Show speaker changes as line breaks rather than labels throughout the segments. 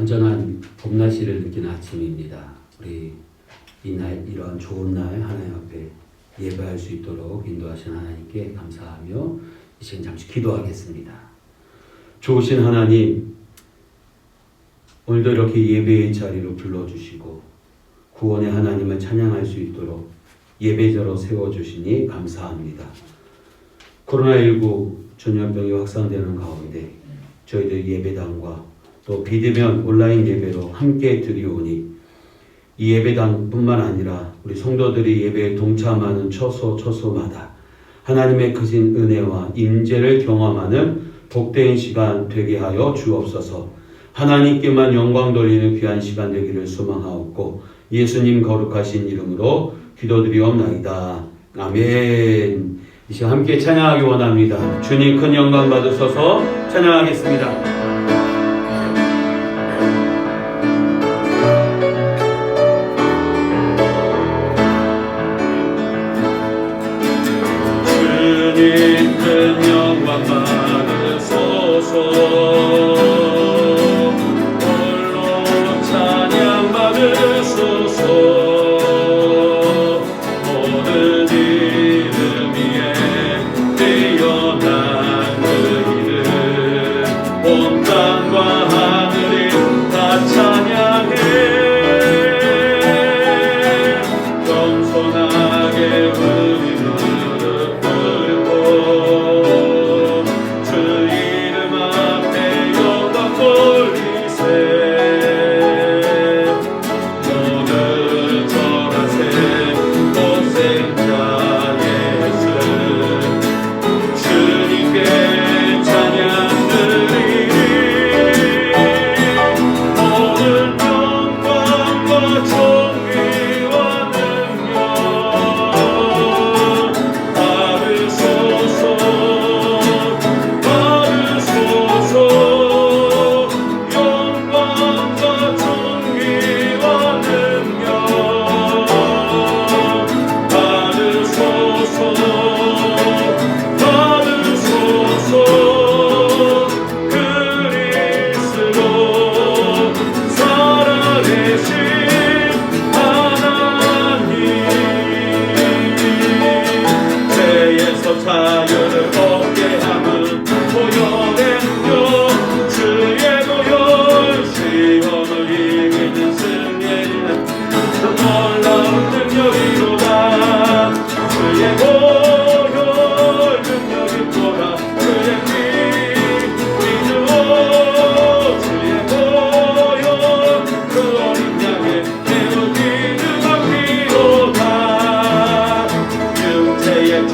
완전한 봄날씨를 느끼는 아침입니다. 우리 이러한 좋은 날 하나님 앞에 예배할 수 있도록 인도하신 하나님께 감사하며 이 시간 잠시 기도하겠습니다. 좋으신 하나님, 오늘도 이렇게 예배의 자리로 불러주시고 구원의 하나님을 찬양할 수 있도록 예배자로 세워주시니 감사합니다. 코로나19 전염병이 확산되는 가운데 저희들 예배당과 또 비대면 온라인 예배로 함께 드리오니 이 예배당뿐만 아니라 우리 성도들이 예배에 동참하는 처소마다 하나님의 크신 은혜와 임재를 경험하는 복된 시간 되게 하여 주옵소서. 하나님께만 영광 돌리는 귀한 시간 되기를 소망하옵고 예수님 거룩하신 이름으로 기도드리옵나이다. 아멘. 이 시간 함께 찬양하기 원합니다. 주님 큰 영광 받으소서. 찬양하겠습니다. 주님 큰 영광 받으소서.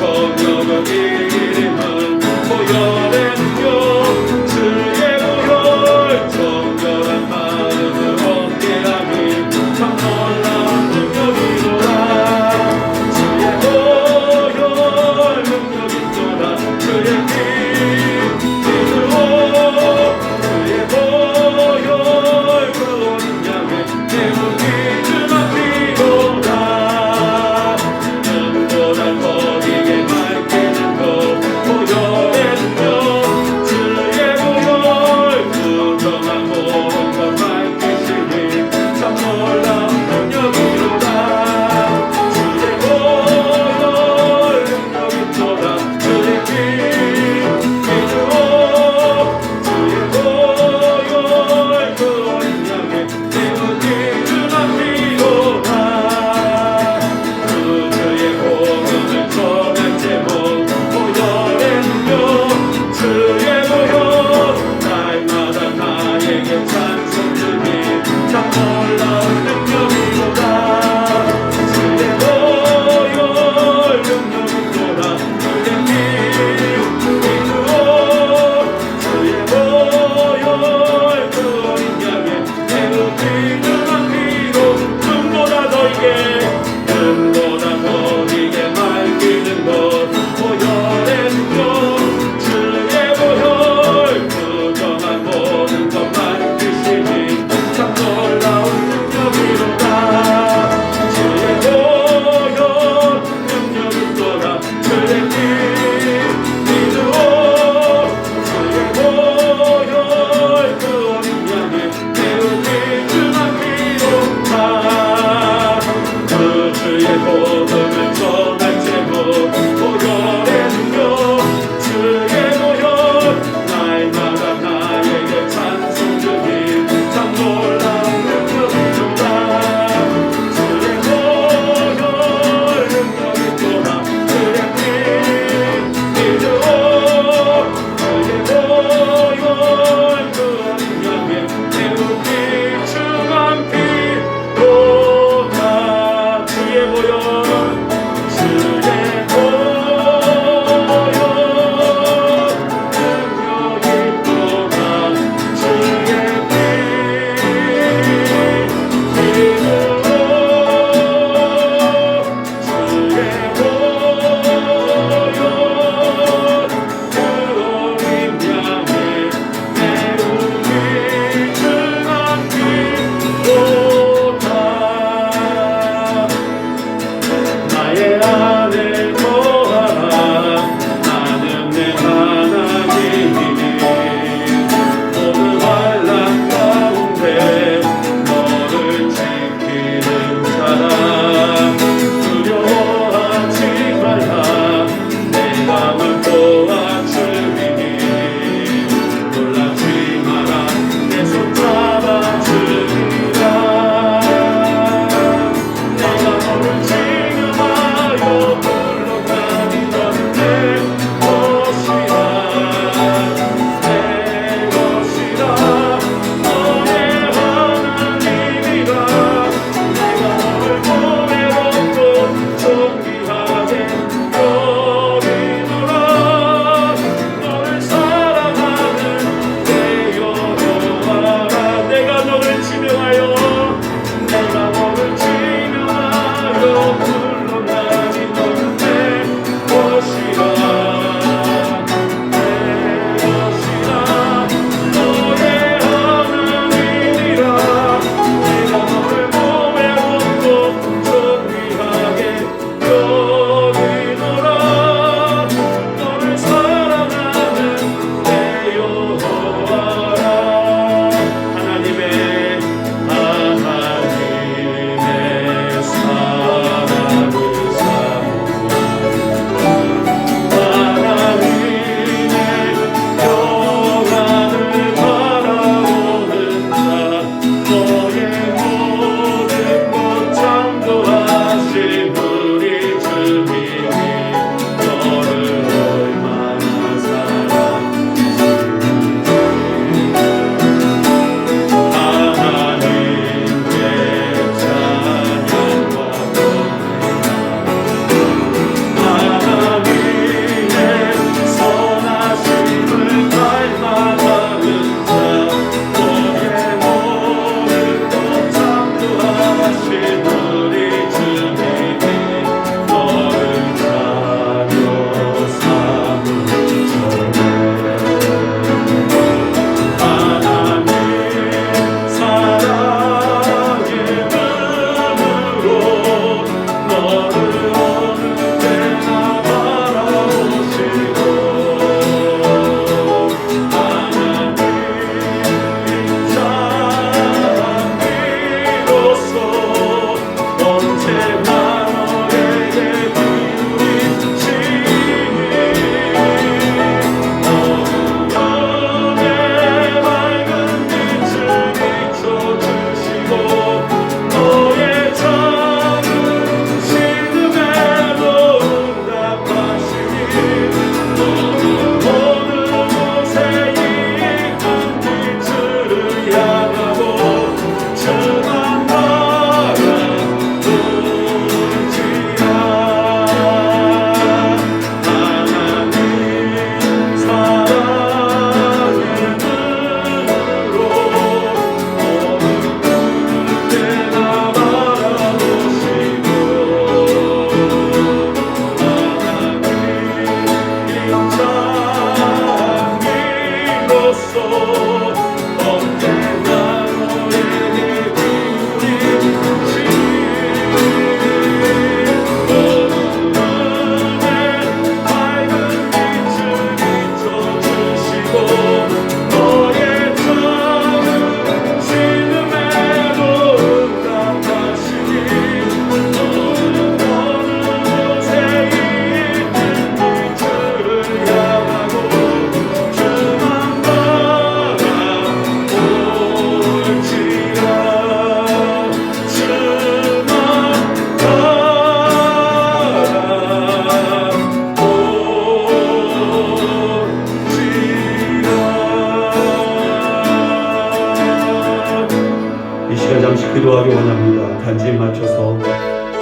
Oh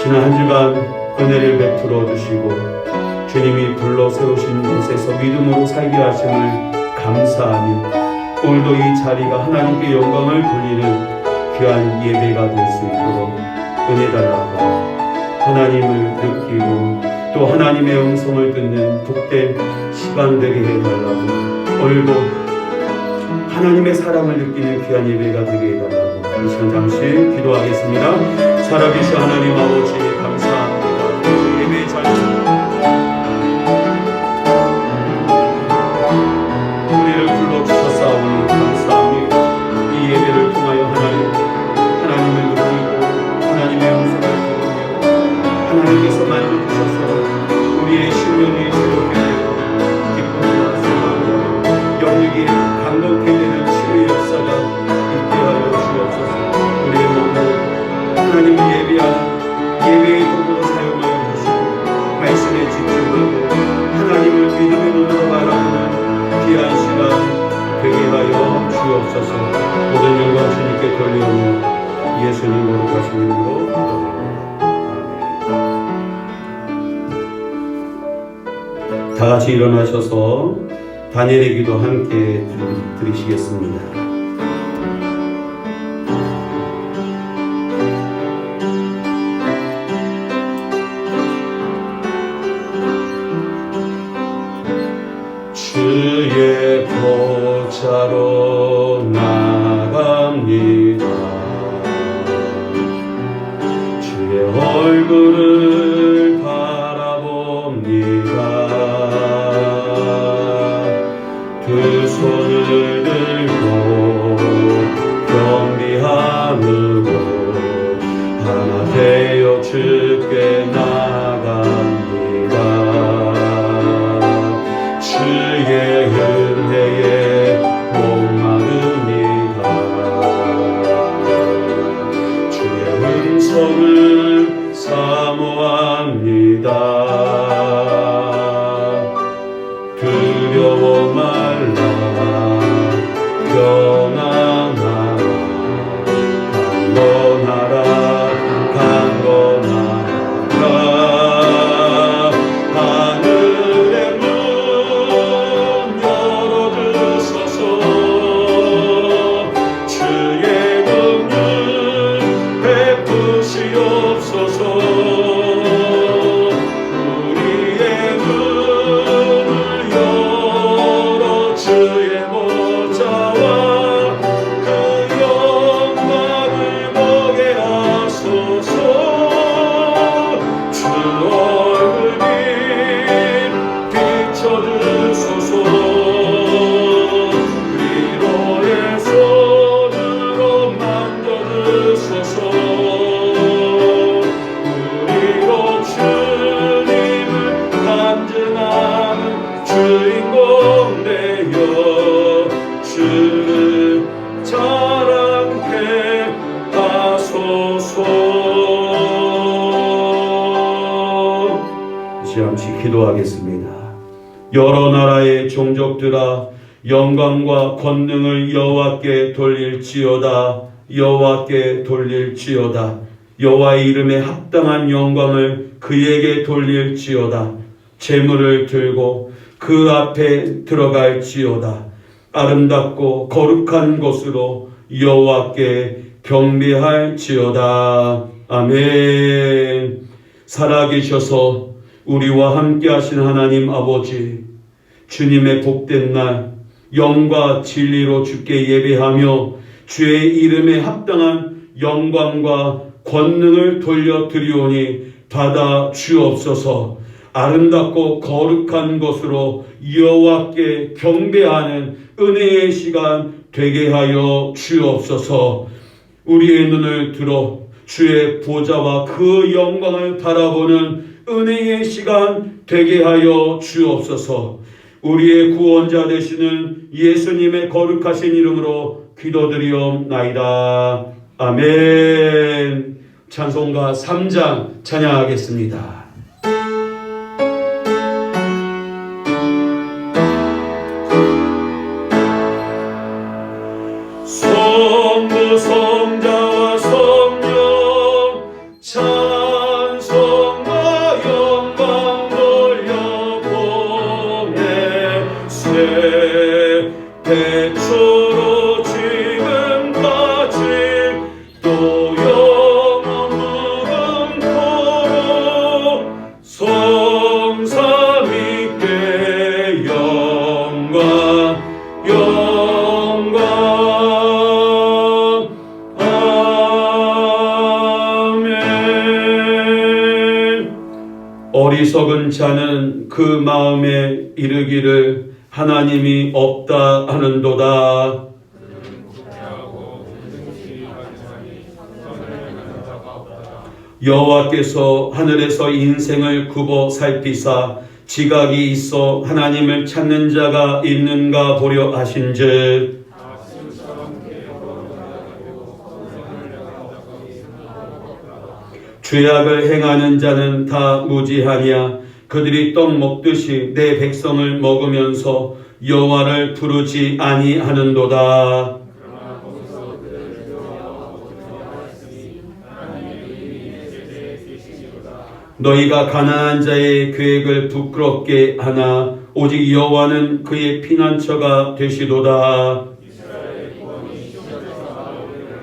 지난 한 주간 은혜를 베풀어 주시고 주님이 불러 세우신 곳에서 믿음으로 살게 하심을 감사하며 오늘도 이 자리가 하나님께 영광을 돌리는 귀한 예배가 될 수 있도록 은혜 달라고, 하나님을 느끼고 또 하나님의 음성을 듣는 복된 시간 되게 해달라고, 오늘도 하나님의 사랑을 느끼는 귀한 예배가 되게 해달라고 이 시간 잠시 기도하겠습니다. 살아계신 하나님 아버지 감사합니다. 예배 자리 우리를 불러주셨사오니 감사하며 이 예배를 통하여 하나님을 느끼고 하나님의 음성을 들으며 하나님께서 만져주셔서 우리의 심령이 즐겁게 되고 기쁨과 소망과 영육이 감동케 되는 치유의 역사가 있게 하여 주옵소서. 우리의 몸도 하나님을 예배하는 예배의 도구로 사용하여 주시고 말씀에 집중하고 하나님을 믿음의 눈으로 바라보는 귀한 시간 되게 하여 주옵소서. 모든 영광 주님께 돌리오며 예수님 거룩하신 이름으로 기도합니다. 다 같이 일어나셔서 다니엘의 기도 함께 드리시겠습니다. 주의 보좌로 나갑니다. 주의 얼굴을 바라봅니다. 두 손을 들고 경비함으로 하나 되어 주께 나갑니다. 주의 은혜에 목마릅니다. 주의 음성을 사모합니다. 두려워 말라 평안하라 강건하라 하늘의 문 열어주소서. 주의 긍휼 베푸시옵소서. 우리의 문을 열어 주의 보좌와 그 영광을 보게 하소서. 주 얼굴 빛 비춰주소서. 위로의 손으로 만져주소서. 우리로 주님을 간증하는 주인공 되어 주를 자랑케 하소서. 잠시 기도하겠습니다. 여러 나라의 종족들아 영광과 권능을 여호와께 돌릴지어다. 여호와께 돌릴지어다. 여호와의 이름에 합당한 영광을 그에게 돌릴지어다. 재물을 들고 그 앞에 들어갈지어다. 아름답고 거룩한 곳으로 여호와께 경배할지어다. 아멘. 살아계셔서 우리와 함께 하신 하나님 아버지, 주님의 복된 날 영과 진리로 주께 예배하며 주의 이름에 합당한 영광과 권능을 돌려드리오니 받아 주옵소서. 아름답고 거룩한 것으로 여호와께 경배하는 은혜의 시간 되게 하여 주옵소서. 우리의 눈을 들어 주의 보좌와 그 영광을 바라보는 은혜의 시간 되게 하여 주옵소서. 우리의 구원자 되시는 예수님의 거룩하신 이름으로 기도드리옵나이다. 아멘. 찬송가 3장 찬양하겠습니다. 성부 성자와 성령 찬송하리. 자는 그 마음에 이르기를 하나님이 없다 하는도다. 여호와께서 하늘에서 인생을 굽어 살피사 지각이 있어 하나님을 찾는 자가 있는가 보려 하신즉 죄악을 행하는 자는 다 무지하냐. 그들이 떡 먹듯이 내 백성을 먹으면서 여호와를 부르지 아니하는도다. 너희가 가난한 자의 계획을 부끄럽게 하나 오직 여호와는 그의 피난처가 되시도다.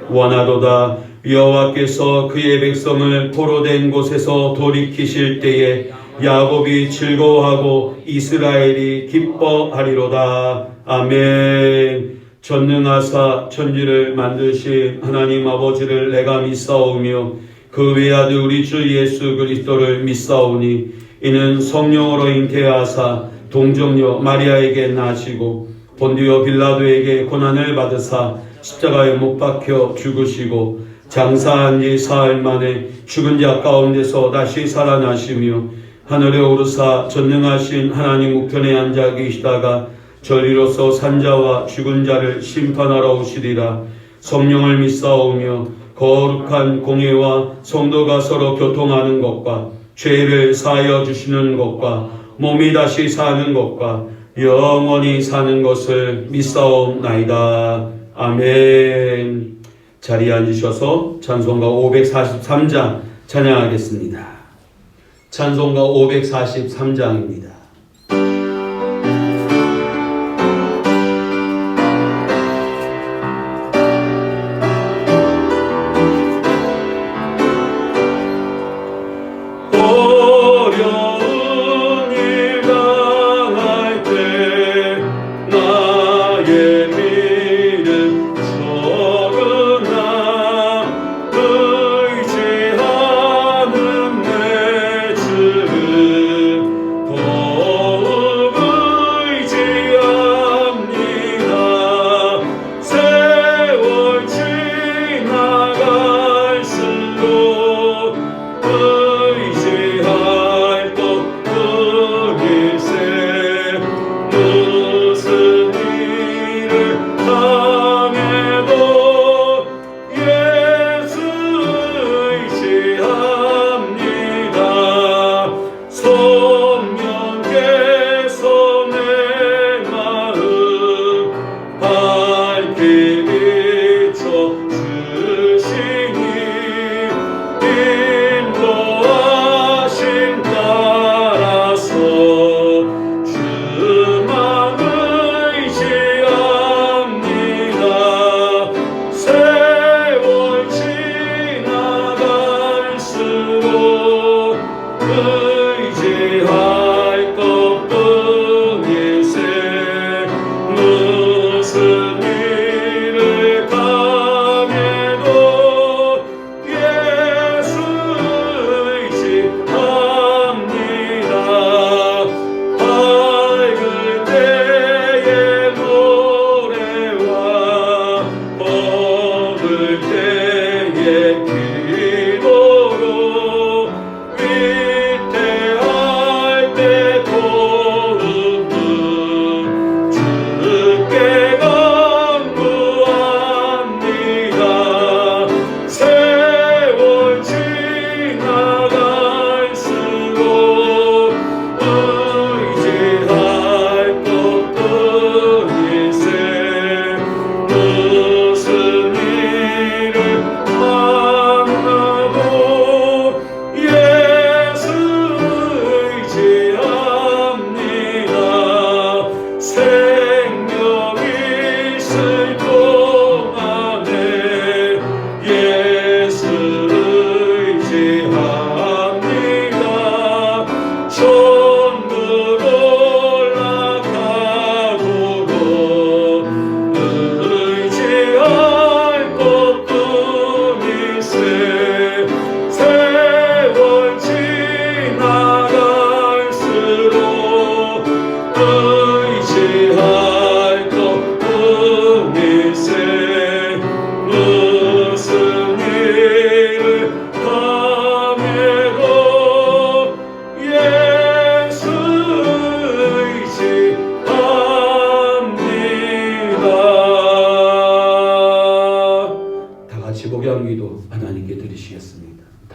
원하도다. 여호와께서 그의 백성을 포로된 곳에서 돌이키실 때에 야곱이 즐거워하고 이스라엘이 기뻐하리로다. 아멘. 전능하사 천지를 만드신 하나님 아버지를 내가 믿사오며 그 외아들 우리 주 예수 그리스도를 믿사오니 이는 성령으로 잉태하사 동정녀 마리아에게 나시고 본디오 빌라도에게 고난을 받으사 십자가에 못 박혀 죽으시고 장사한 지 사흘 만에 죽은 자 가운데서 다시 살아나시며 하늘에 오르사 전능하신 하나님 우편에 앉아 계시다가 전리로서 산자와 죽은 자를 심판하러 오시리라. 성령을 믿사오며 거룩한 공회와 성도가 서로 교통하는 것과 죄를 사하여 주시는 것과 몸이 다시 사는 것과 영원히 사는 것을 믿사옵나이다. 아멘. 자리에 앉으셔서 찬송가 543장 찬양하겠습니다. 찬송가 543장입니다.
오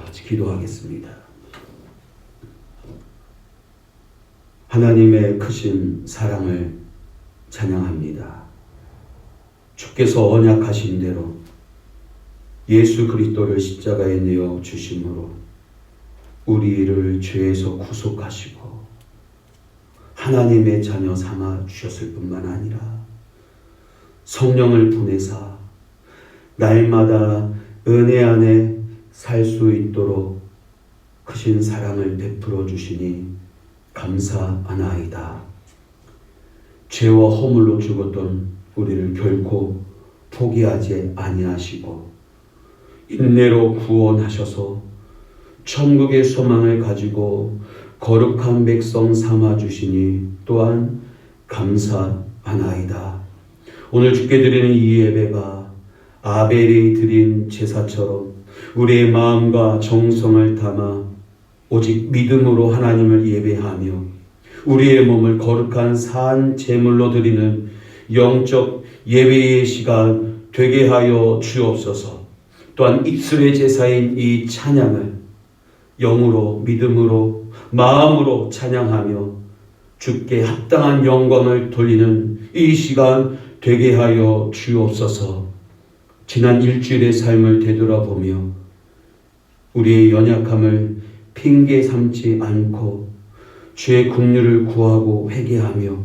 같이 기도하겠습니다. 하나님의 크신 사랑을 찬양합니다. 주께서 언약하신 대로 예수 그리스도를 십자가에 내어 주심으로 우리를 죄에서 구속하시고 하나님의 자녀 삼아 주셨을 뿐만 아니라 성령을 보내사 날마다 은혜 안에 살 수 있도록 크신 사랑을 베풀어 주시니 감사하나이다. 죄와 허물로 죽었던 우리를 결코 포기하지 아니하시고 인내로 구원하셔서 천국의 소망을 가지고 거룩한 백성 삼아 주시니 또한 감사하나이다. 오늘 주께 드리는 이 예배가 아벨이 드린 제사처럼 우리의 마음과 정성을 담아 오직 믿음으로 하나님을 예배하며 우리의 몸을 거룩한 산 제물로 드리는 영적 예배의 시간 되게 하여 주옵소서. 또한 입술의 제사인 이 찬양을 영으로 믿음으로 마음으로 찬양하며 주께 합당한 영광을 돌리는 이 시간 되게 하여 주옵소서. 지난 일주일의 삶을 되돌아보며 우리의 연약함을 핑계 삼지 않고 주의 긍휼을 구하고 회개하며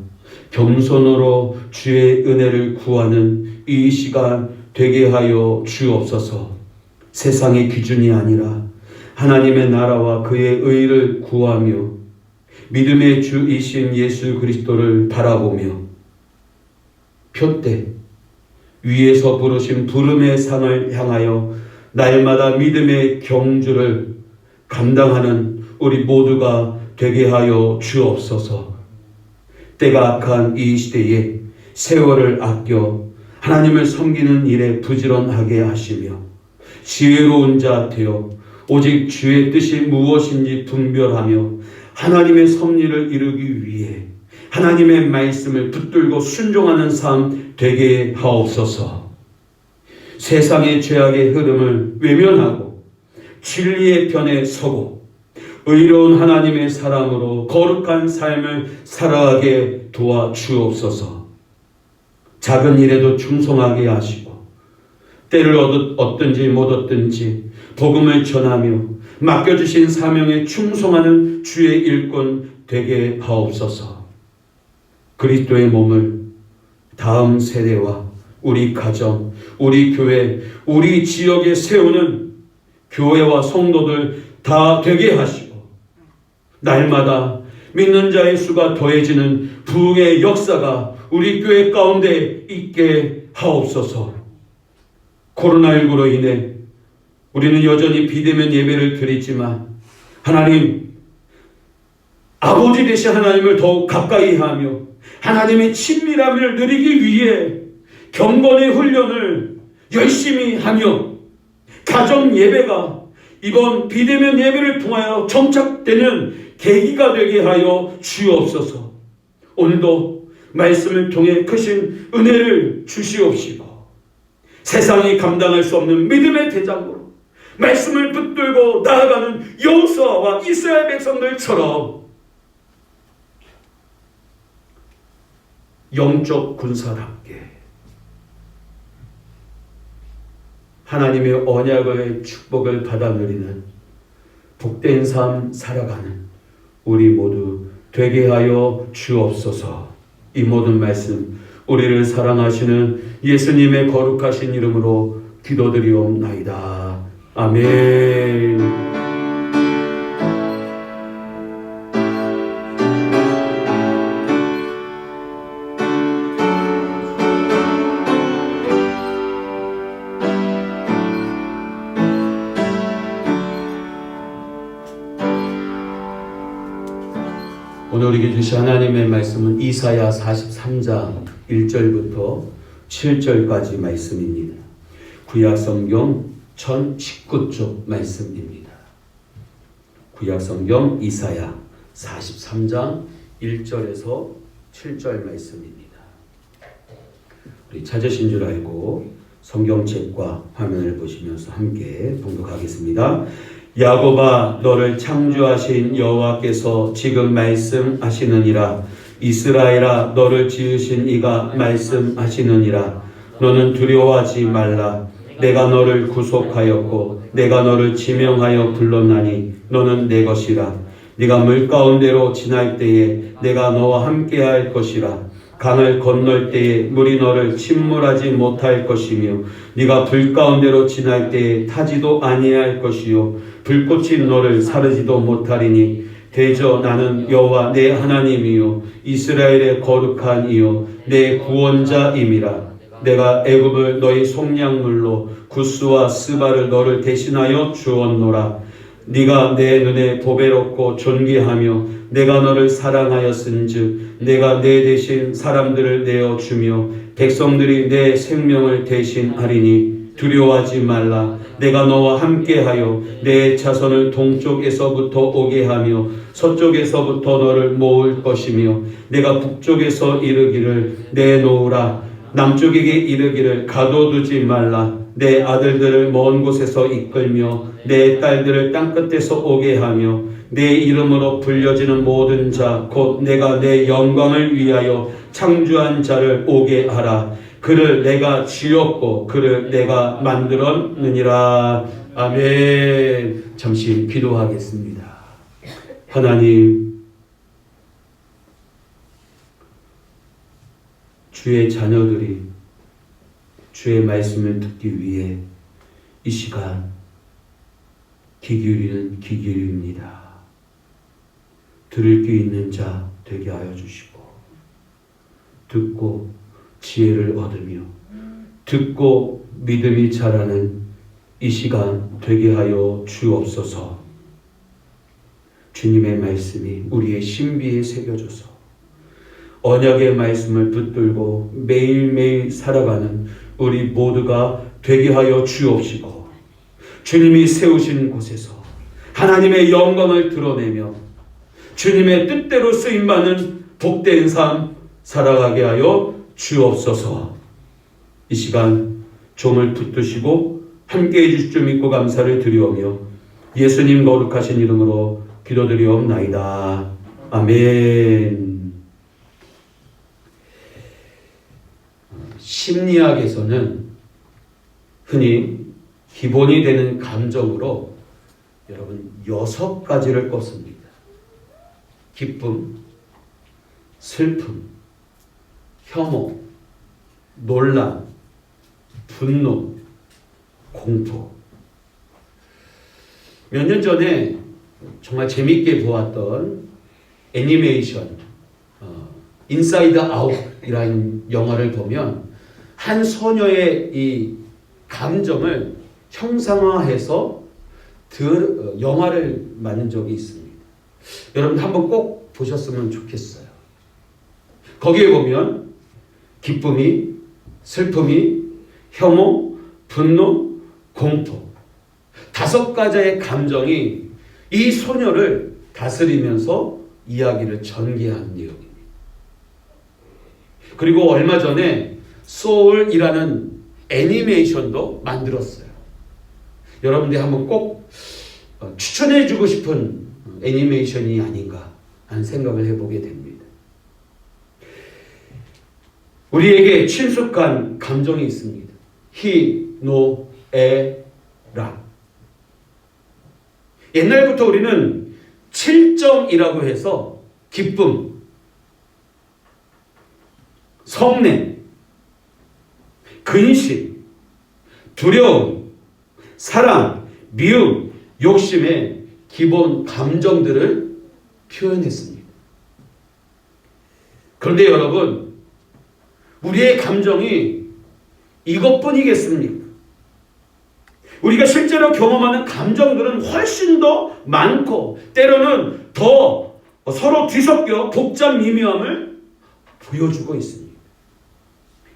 겸손으로 주의 은혜를 구하는 이 시간 되게 하여 주옵소서. 세상의 기준이 아니라 하나님의 나라와 그의 의를 구하며 믿음의 주이신 예수 그리스도를 바라보며 표대 위에서 부르신 부름의 상을 향하여 날마다 믿음의 경주를 감당하는 우리 모두가 되게 하여 주옵소서. 때가 악한 이 시대에 세월을 아껴 하나님을 섬기는 일에 부지런하게 하시며 지혜로운 자 되어 오직 주의 뜻이 무엇인지 분별하며 하나님의 섭리를 이루기 위해 하나님의 말씀을 붙들고 순종하는 삶 되게 하옵소서. 세상의 죄악의 흐름을 외면하고 진리의 편에 서고 의로운 하나님의 사람으로 거룩한 삶을 살아가게 도와주옵소서. 작은 일에도 충성하게 하시고 때를 얻든지 못 얻든지 복음을 전하며 맡겨주신 사명에 충성하는 주의 일꾼 되게 하옵소서. 그리스도의 몸을 다음 세대와 우리 가정, 우리 교회, 우리 지역에 세우는 교회와 성도들 다 되게 하시고 날마다 믿는 자의 수가 더해지는 부흥의 역사가 우리 교회 가운데 있게 하옵소서. 코로나19로 인해 우리는 여전히 비대면 예배를 드리지만 하나님, 아버지 되신 하나님을 더욱 가까이 하며 하나님의 친밀함을 누리기 위해 경건의 훈련을 열심히 하며 가정 예배가 이번 비대면 예배를 통하여 정착되는 계기가 되게 하여 주옵소서. 오늘도 말씀을 통해 크신 은혜를 주시옵시고 세상이 감당할 수 없는 믿음의 대장으로 말씀을 붙들고 나아가는 여호수아와 이스라엘 백성들처럼 영적 군사답게 하나님의 언약의 축복을 받아 누리는 복된 삶 살아가는 우리 모두 되게 하여 주옵소서. 이 모든 말씀 우리를 사랑하시는 예수님의 거룩하신 이름으로 기도드리옵나이다. 아멘. 오늘 우리에게 주신 하나님의 말씀은 이사야 43장 1절부터 7절까지 말씀입니다. 구약성경 1019쪽 말씀입니다. 구약성경 이사야 43장 1절에서 7절 말씀입니다. 우리 찾으신 줄 알고 성경책과 화면을 보시면서 함께 봉독하겠습니다. 야곱아 너를 창조하신 여호와께서 지금 말씀하시느니라. 이스라엘아 너를 지으신 이가 말씀하시느니라. 너는 두려워하지 말라. 내가 너를 구속하였고 내가 너를 지명하여 불렀나니 너는 내 것이라. 네가 물 가운데로 지날 때에 내가 너와 함께할 것이라. 강을 건널 때에 물이 너를 침몰하지 못할 것이며 네가 불 가운데로 지날 때에 타지도 아니할 것이요 불꽃이 너를 사르지도 못하리니 대저 나는 여호와 내 하나님이요 이스라엘의 거룩한 이요 내 구원자임이라. 내가 애굽을 너희 속량물로 구스와 스바를 너를 대신하여 주었노라. 네가 내 눈에 보배롭고 존귀하며 내가 너를 사랑하였은즉 내가 내 대신 사람들을 내어주며 백성들이 내 생명을 대신하리니 두려워하지 말라. 내가 너와 함께하여 내 자손을 동쪽에서부터 오게 하며 서쪽에서부터 너를 모을 것이며 내가 북쪽에서 이르기를 내놓으라. 남쪽에게 이르기를 가둬두지 말라. 내 아들들을 먼 곳에서 이끌며 내 딸들을 땅끝에서 오게 하며 내 이름으로 불려지는 모든 자 곧 내가 내 영광을 위하여 창조한 자를 오게 하라. 그를 내가 지었고 그를 내가 만들었느니라. 아멘. 잠시 기도하겠습니다. 하나님, 주의 자녀들이 주의 말씀을 듣기 위해 이 시간 귀 기울이는 귀 기울입니다. 들을 귀 있는 자 되게 하여 주시고 듣고 지혜를 얻으며 듣고 믿음이 자라는 이 시간 되게 하여 주옵소서. 주님의 말씀이 우리의 신비에 새겨져서 언약의 말씀을 붙들고 매일매일 살아가는 우리 모두가 되게 하여 주옵시고 주님이 세우신 곳에서 하나님의 영광을 드러내며 주님의 뜻대로 쓰임받는 복된 삶 살아가게 하여 주옵소서. 이 시간 종을 붙드시고 함께해 주실 줄 믿고 감사를 드리오며 예수님 거룩하신 이름으로 기도드리옵나이다. 아멘. 심리학에서는 흔히 기본이 되는 감정으로 여러분 6가지를 꼽습니다. 기쁨, 슬픔, 혐오, 놀람, 분노, 공포. 몇 년 전에 정말 재밌게 보았던 애니메이션 인사이드 아웃이라는 영화를 보면 한 소녀의 이 감정을 형상화해서 영화를 만든 적이 있습니다. 여러분 한번 꼭 보셨으면 좋겠어요. 거기에 보면 기쁨이, 슬픔이, 혐오, 분노, 공포 5가지의 감정이 이 소녀를 다스리면서 이야기를 전개하는 내용입니다. 그리고 얼마 전에 소울이라는 애니메이션도 만들었어요. 여러분들이 한번 꼭 추천해주고 싶은 애니메이션이 아닌가 하는 생각을 해보게 됩니다. 우리에게 친숙한 감정이 있습니다. 희, 노, 에, 라. 옛날부터 우리는 7점이라고 해서 기쁨, 성냄, 근심, 두려움, 사랑, 미움, 욕심의 기본 감정들을 표현했습니다. 그런데 여러분, 우리의 감정이 이것뿐이겠습니까? 우리가 실제로 경험하는 감정들은 훨씬 더 많고 때로는 더 서로 뒤섞여 복잡 미묘함을 보여주고 있습니다.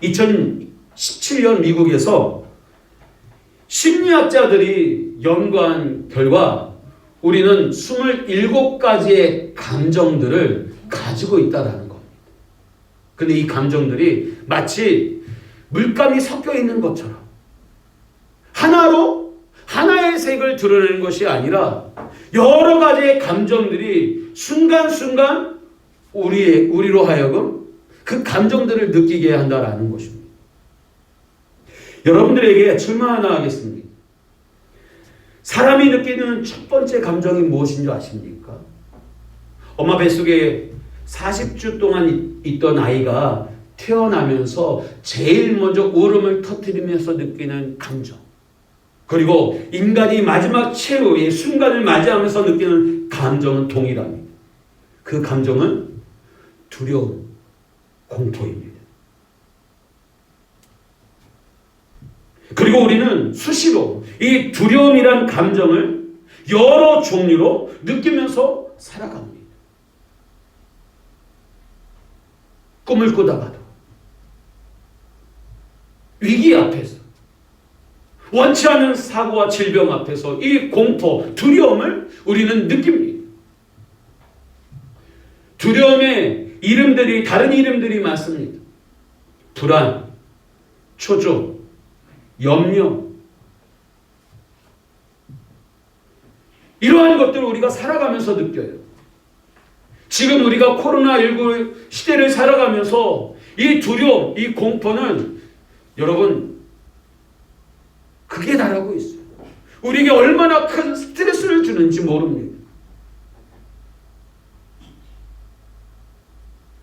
2017년 미국에서 심리학자들이 연구한 결과 우리는 27가지의 감정들을 가지고 있다는 겁니다. 근데 이 감정들이 마치 물감이 섞여 있는 것처럼 하나로 하나의 색을 드러내는 것이 아니라 여러 가지의 감정들이 순간순간 우리로 하여금 그 감정들을 느끼게 한다라는 것입니다. 여러분들에게 질문 하나 하겠습니다. 사람이 느끼는 첫 번째 감정이 무엇인 줄 아십니까? 엄마 뱃속에 40주 동안 있던 아이가 태어나면서 제일 먼저 울음을 터뜨리면서 느끼는 감정, 그리고 인간이 마지막 최후의 순간을 맞이하면서 느끼는 감정은 동일합니다. 그 감정은 두려움, 공포입니다. 그리고 우리는 수시로 이 두려움이란 감정을 여러 종류로 느끼면서 살아갑니다. 꿈을 꾸다가도, 위기 앞에서, 원치 않은 사고와 질병 앞에서 이 공포, 두려움을 우리는 느낍니다. 두려움의 이름들이, 다른 이름들이 많습니다. 불안, 초조, 염려. 이러한 것들을 우리가 살아가면서 느껴요. 지금 우리가 코로나19 시대를 살아가면서 이 두려움, 이 공포는 여러분 극에 달하고 있어요. 우리에게 얼마나 큰 스트레스를 주는지 모릅니다.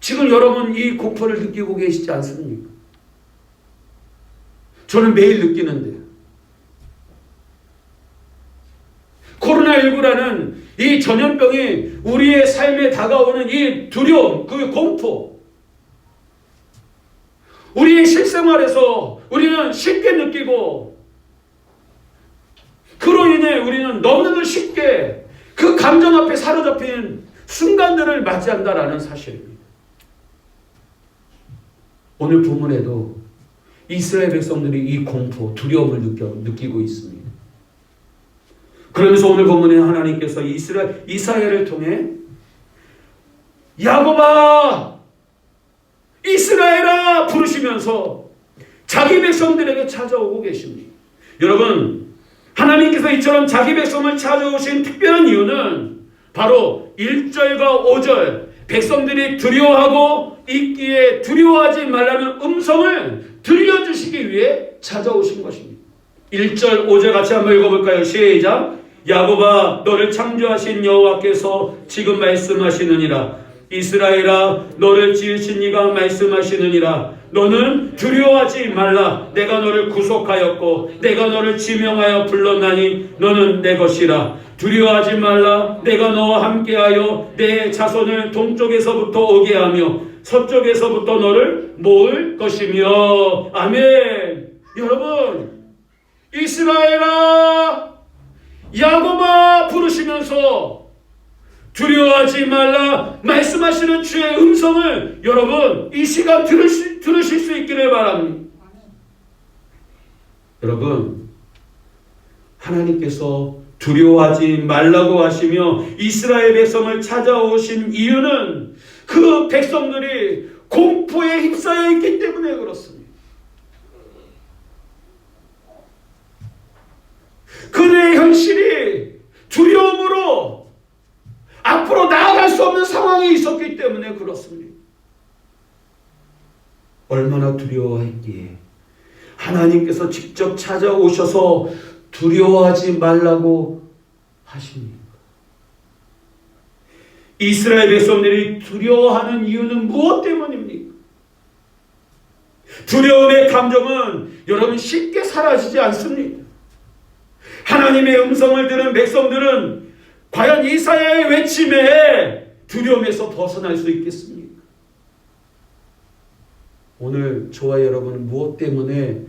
지금 여러분 이 공포를 느끼고 계시지 않습니까? 저는 매일 느끼는데요. 코로나19라는 이 전염병이 우리의 삶에 다가오는 이 두려움, 그 공포, 우리의 실생활에서 우리는 쉽게 느끼고, 그로 인해 우리는 너무나도 쉽게 그 감정 앞에 사로잡힌 순간들을 맞이한다라는 사실입니다. 오늘 본문에도 이스라엘 백성들이 이 공포, 두려움을 느끼고 있습니다. 그러면서 오늘 본문에 하나님께서 이사야를 통해 야곱아, 이스라엘아 부르시면서 자기 백성들에게 찾아오고 계십니다. 여러분, 하나님께서 이처럼 자기 백성을 찾아오신 특별한 이유는 바로 1절과 5절 백성들이 두려워하고 있기에 두려워하지 말라는 음성을 들려주시기 위해 찾아오신 것입니다. 1절 5절 같이 한번 읽어볼까요? 시작. 야곱아, 너를 창조하신 여호와께서 지금 말씀하시느니라. 이스라엘아, 너를 지으신 이가 말씀하시느니라. 너는 두려워하지 말라. 내가 너를 구속하였고 내가 너를 지명하여 불렀나니 너는 내 것이라. 두려워하지 말라. 내가 너와 함께하여 내 자손을 동쪽에서부터 오게 하며 서쪽에서부터 너를 모을 것이며. 아멘. 여러분, 이스라엘아, 야곱아 부르시면서 두려워하지 말라 말씀하시는 주의 음성을 여러분 이 시간 들으실 수 있기를 바랍니다. 여러분, 하나님께서 두려워하지 말라고 하시며 이스라엘 백성을 찾아오신 이유는 그 백성들이 공포에 휩싸여 있기 때문에 그렇습니다. 그들의 현실이 두려움으로 앞으로 나아갈 수 없는 상황이 있었기 때문에 그렇습니다. 얼마나 두려워했기에 하나님께서 직접 찾아오셔서 두려워하지 말라고 하십니까? 이스라엘 백성들이 두려워하는 이유는 무엇 때문입니까? 두려움의 감정은 여러분 쉽게 사라지지 않습니다. 하나님의 음성을 들은 백성들은 과연 이사야의 외침에 두려움에서 벗어날 수 있겠습니까? 오늘 저와 여러분은 무엇 때문에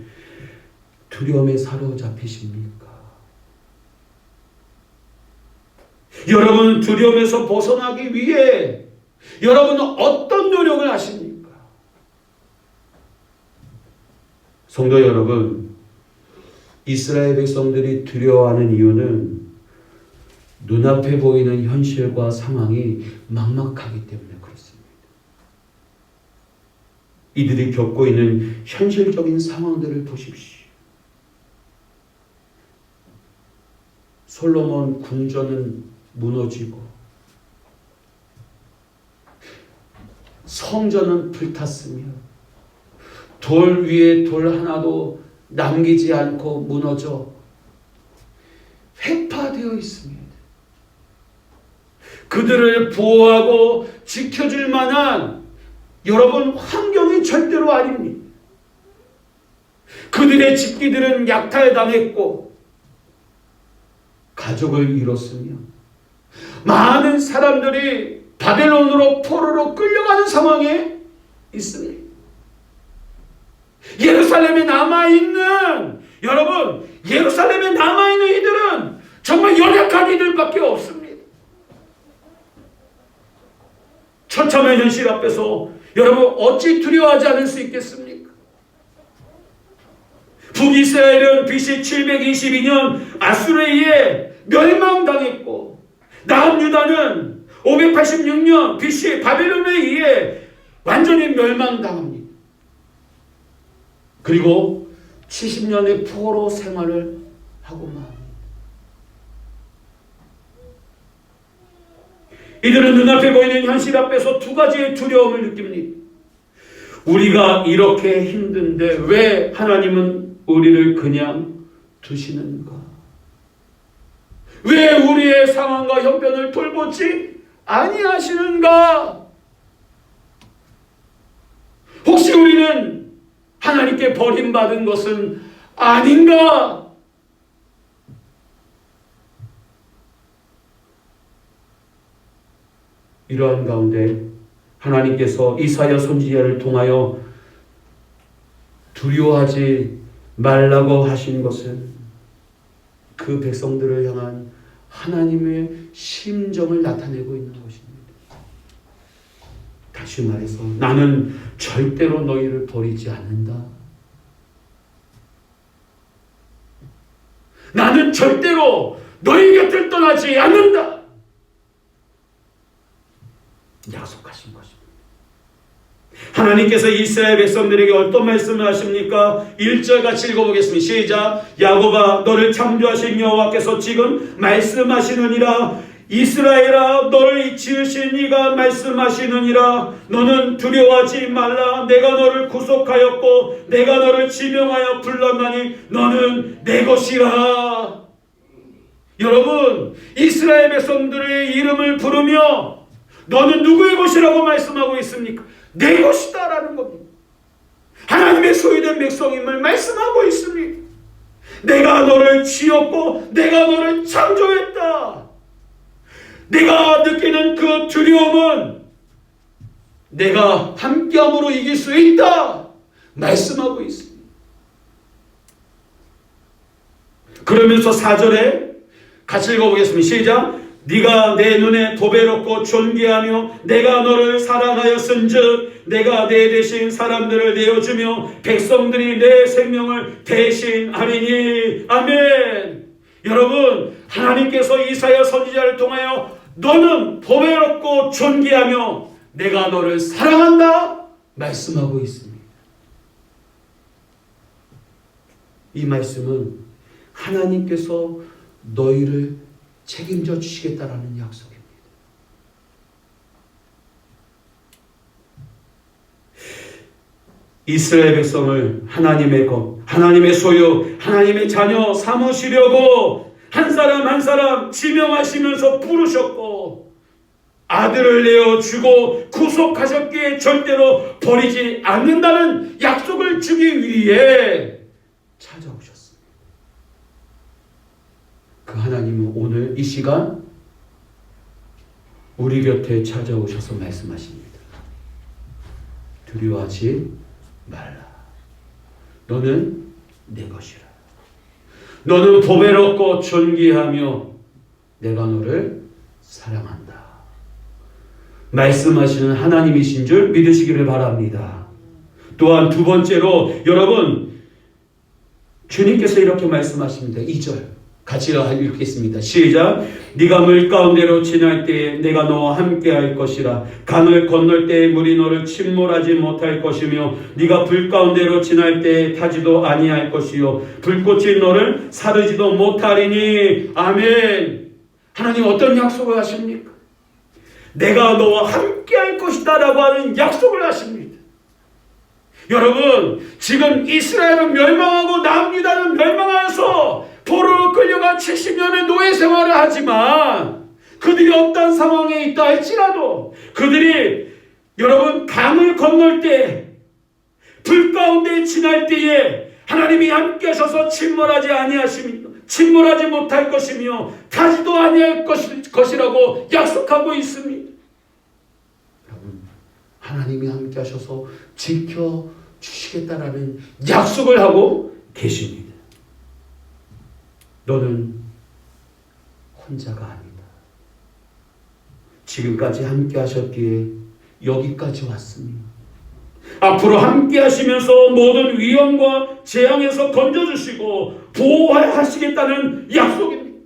두려움에 사로잡히십니까? 여러분, 두려움에서 벗어나기 위해 여러분은 어떤 노력을 하십니까? 성도 여러분, 이스라엘 백성들이 두려워하는 이유는 눈앞에 보이는 현실과 상황이 막막하기 때문에 그렇습니다. 이들이 겪고 있는 현실적인 상황들을 보십시오. 솔로몬 궁전은 무너지고 성전은 불탔으며 돌 위에 돌 하나도 남기지 않고 무너져 회파되어 있습니다. 그들을 보호하고 지켜줄 만한 여러분 환경이 절대로 아닙니다. 그들의 집기들은 약탈당했고 가족을 잃었으며 많은 사람들이 바벨론으로 포로로 끌려가는 상황에 있습니다. 예루살렘에 남아있는 여러분, 예루살렘에 남아있는 이들은 정말 연약한 이들밖에 없습니다. 처참한 현실 앞에서 여러분 어찌 두려워하지 않을 수 있겠습니까? 북이스라엘은 BC 722년 아수르에 의해 멸망당했고 남유다는 586년 BC 바벨론에 의해 완전히 멸망당합니다. 그리고 70년의 포로 생활을 하고 맙니다. 이들은 눈앞에 보이는 현실 앞에서 두 가지의 두려움을 느낍니다. 우리가 이렇게 힘든데 왜 하나님은 우리를 그냥 두시는가? 왜 우리의 상황과 형편을 돌보지 아니하시는가? 혹시 우리는 하나님께 버림받은 것은 아닌가? 이러한 가운데 하나님께서 이사야 선지자를 통하여 두려워하지 말라고 하신 것은 그 백성들을 향한 하나님의 심정을 나타내고 있는 것입니다. 다시 말해서 나는 절대로 너희를 버리지 않는다. 나는 절대로 너희 곁을 떠나지 않는다. 약속하신 것입니다. 하나님께서 이스라엘 백성들에게 어떤 말씀을 하십니까? 1절 같이 읽어보겠습니다. 시작. 야곱아 너를 창조하신 여호와께서 지금 말씀하시느니라. 이스라엘아 너를 지으신 이가 말씀하시느니라. 너는 두려워하지 말라. 내가 너를 구속하였고 내가 너를 지명하여 불렀나니 너는 내 것이라. 여러분 이스라엘 백성들의 이름을 부르며 너는 누구의 것이라고 말씀하고 있습니까? 내 것이다 라는 겁니다. 하나님의 소유된 백성임을 말씀하고 있습니다. 내가 너를 지었고 내가 너를 창조했다. 내가 느끼는 그 두려움은 내가 함께함으로 이길 수 있다 말씀하고 있습니다. 그러면서 4절에 같이 읽어보겠습니다. 시작. 네가 내 눈에 보배롭고 존귀하며 내가 너를 사랑하였은즉 내가 내 대신 사람들을 내어주며 백성들이 내 생명을 대신하리니. 아멘. 여러분 하나님께서 이사야 선지자를 통하여 너는 보배롭고 존귀하며 내가 너를 사랑한다 말씀하고 있습니다. 이 말씀은 하나님께서 너희를 책임져 주시겠다라는 약속입니다. 이스라엘 백성을 하나님의 것, 하나님의 소유, 하나님의 자녀 삼으시려고 한 사람 한 사람 지명하시면서 부르셨고 아들을 내어주고 구속하셨기에 절대로 버리지 않는다는 약속을 주기 위해 찾아오셨습니다. 그 하나님은 오늘 이 시간 우리 곁에 찾아오셔서 말씀하십니다. 두려워하지 말라. 너는 내 것이라. 너는 보배롭고 존귀하며 내가 너를 사랑한다. 말씀하시는 하나님이신 줄 믿으시기를 바랍니다. 또한 두 번째로 여러분 주님께서 이렇게 말씀하십니다. 2절 같이 읽겠습니다. 시작. 네가 물 가운데로 지날 때에 내가 너와 함께할 것이라. 강을 건널 때에 물이 너를 침몰하지 못할 것이며 네가 불 가운데로 지날 때에 타지도 아니할 것이요 불꽃이 너를 사르지도 못하리니. 아멘. 하나님 어떤 약속을 하십니까? 내가 너와 함께할 것이다 라고 하는 약속을 하십니다. 여러분, 지금 이스라엘은 멸망하고 남유다는 멸망하여서 포로로 끌려간 70년의 노예 생활을 하지만 그들이 어떤 상황에 있다 할지라도 그들이 여러분 강을 건널 때 불 가운데 지날 때에 하나님이 함께 하셔서 침몰하지 못할 것이며 타지도 아니할 것이라고 약속하고 있습니다. 여러분, 하나님이 함께 하셔서 지켜주시겠다라는 약속을 하고 계십니다. 너는 혼자가 아니다. 지금까지 함께 하셨기에 여기까지 왔습니다. 앞으로 함께 하시면서 모든 위험과 재앙에서 건져주시고 보호하시겠다는 약속입니다.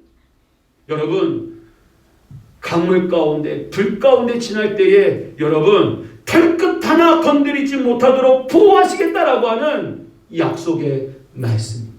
여러분, 강물 가운데 불 가운데 지날 때에 여러분 털끝 하나 건드리지 못하도록 보호하시겠다라고 하는 약속의 말씀입니다.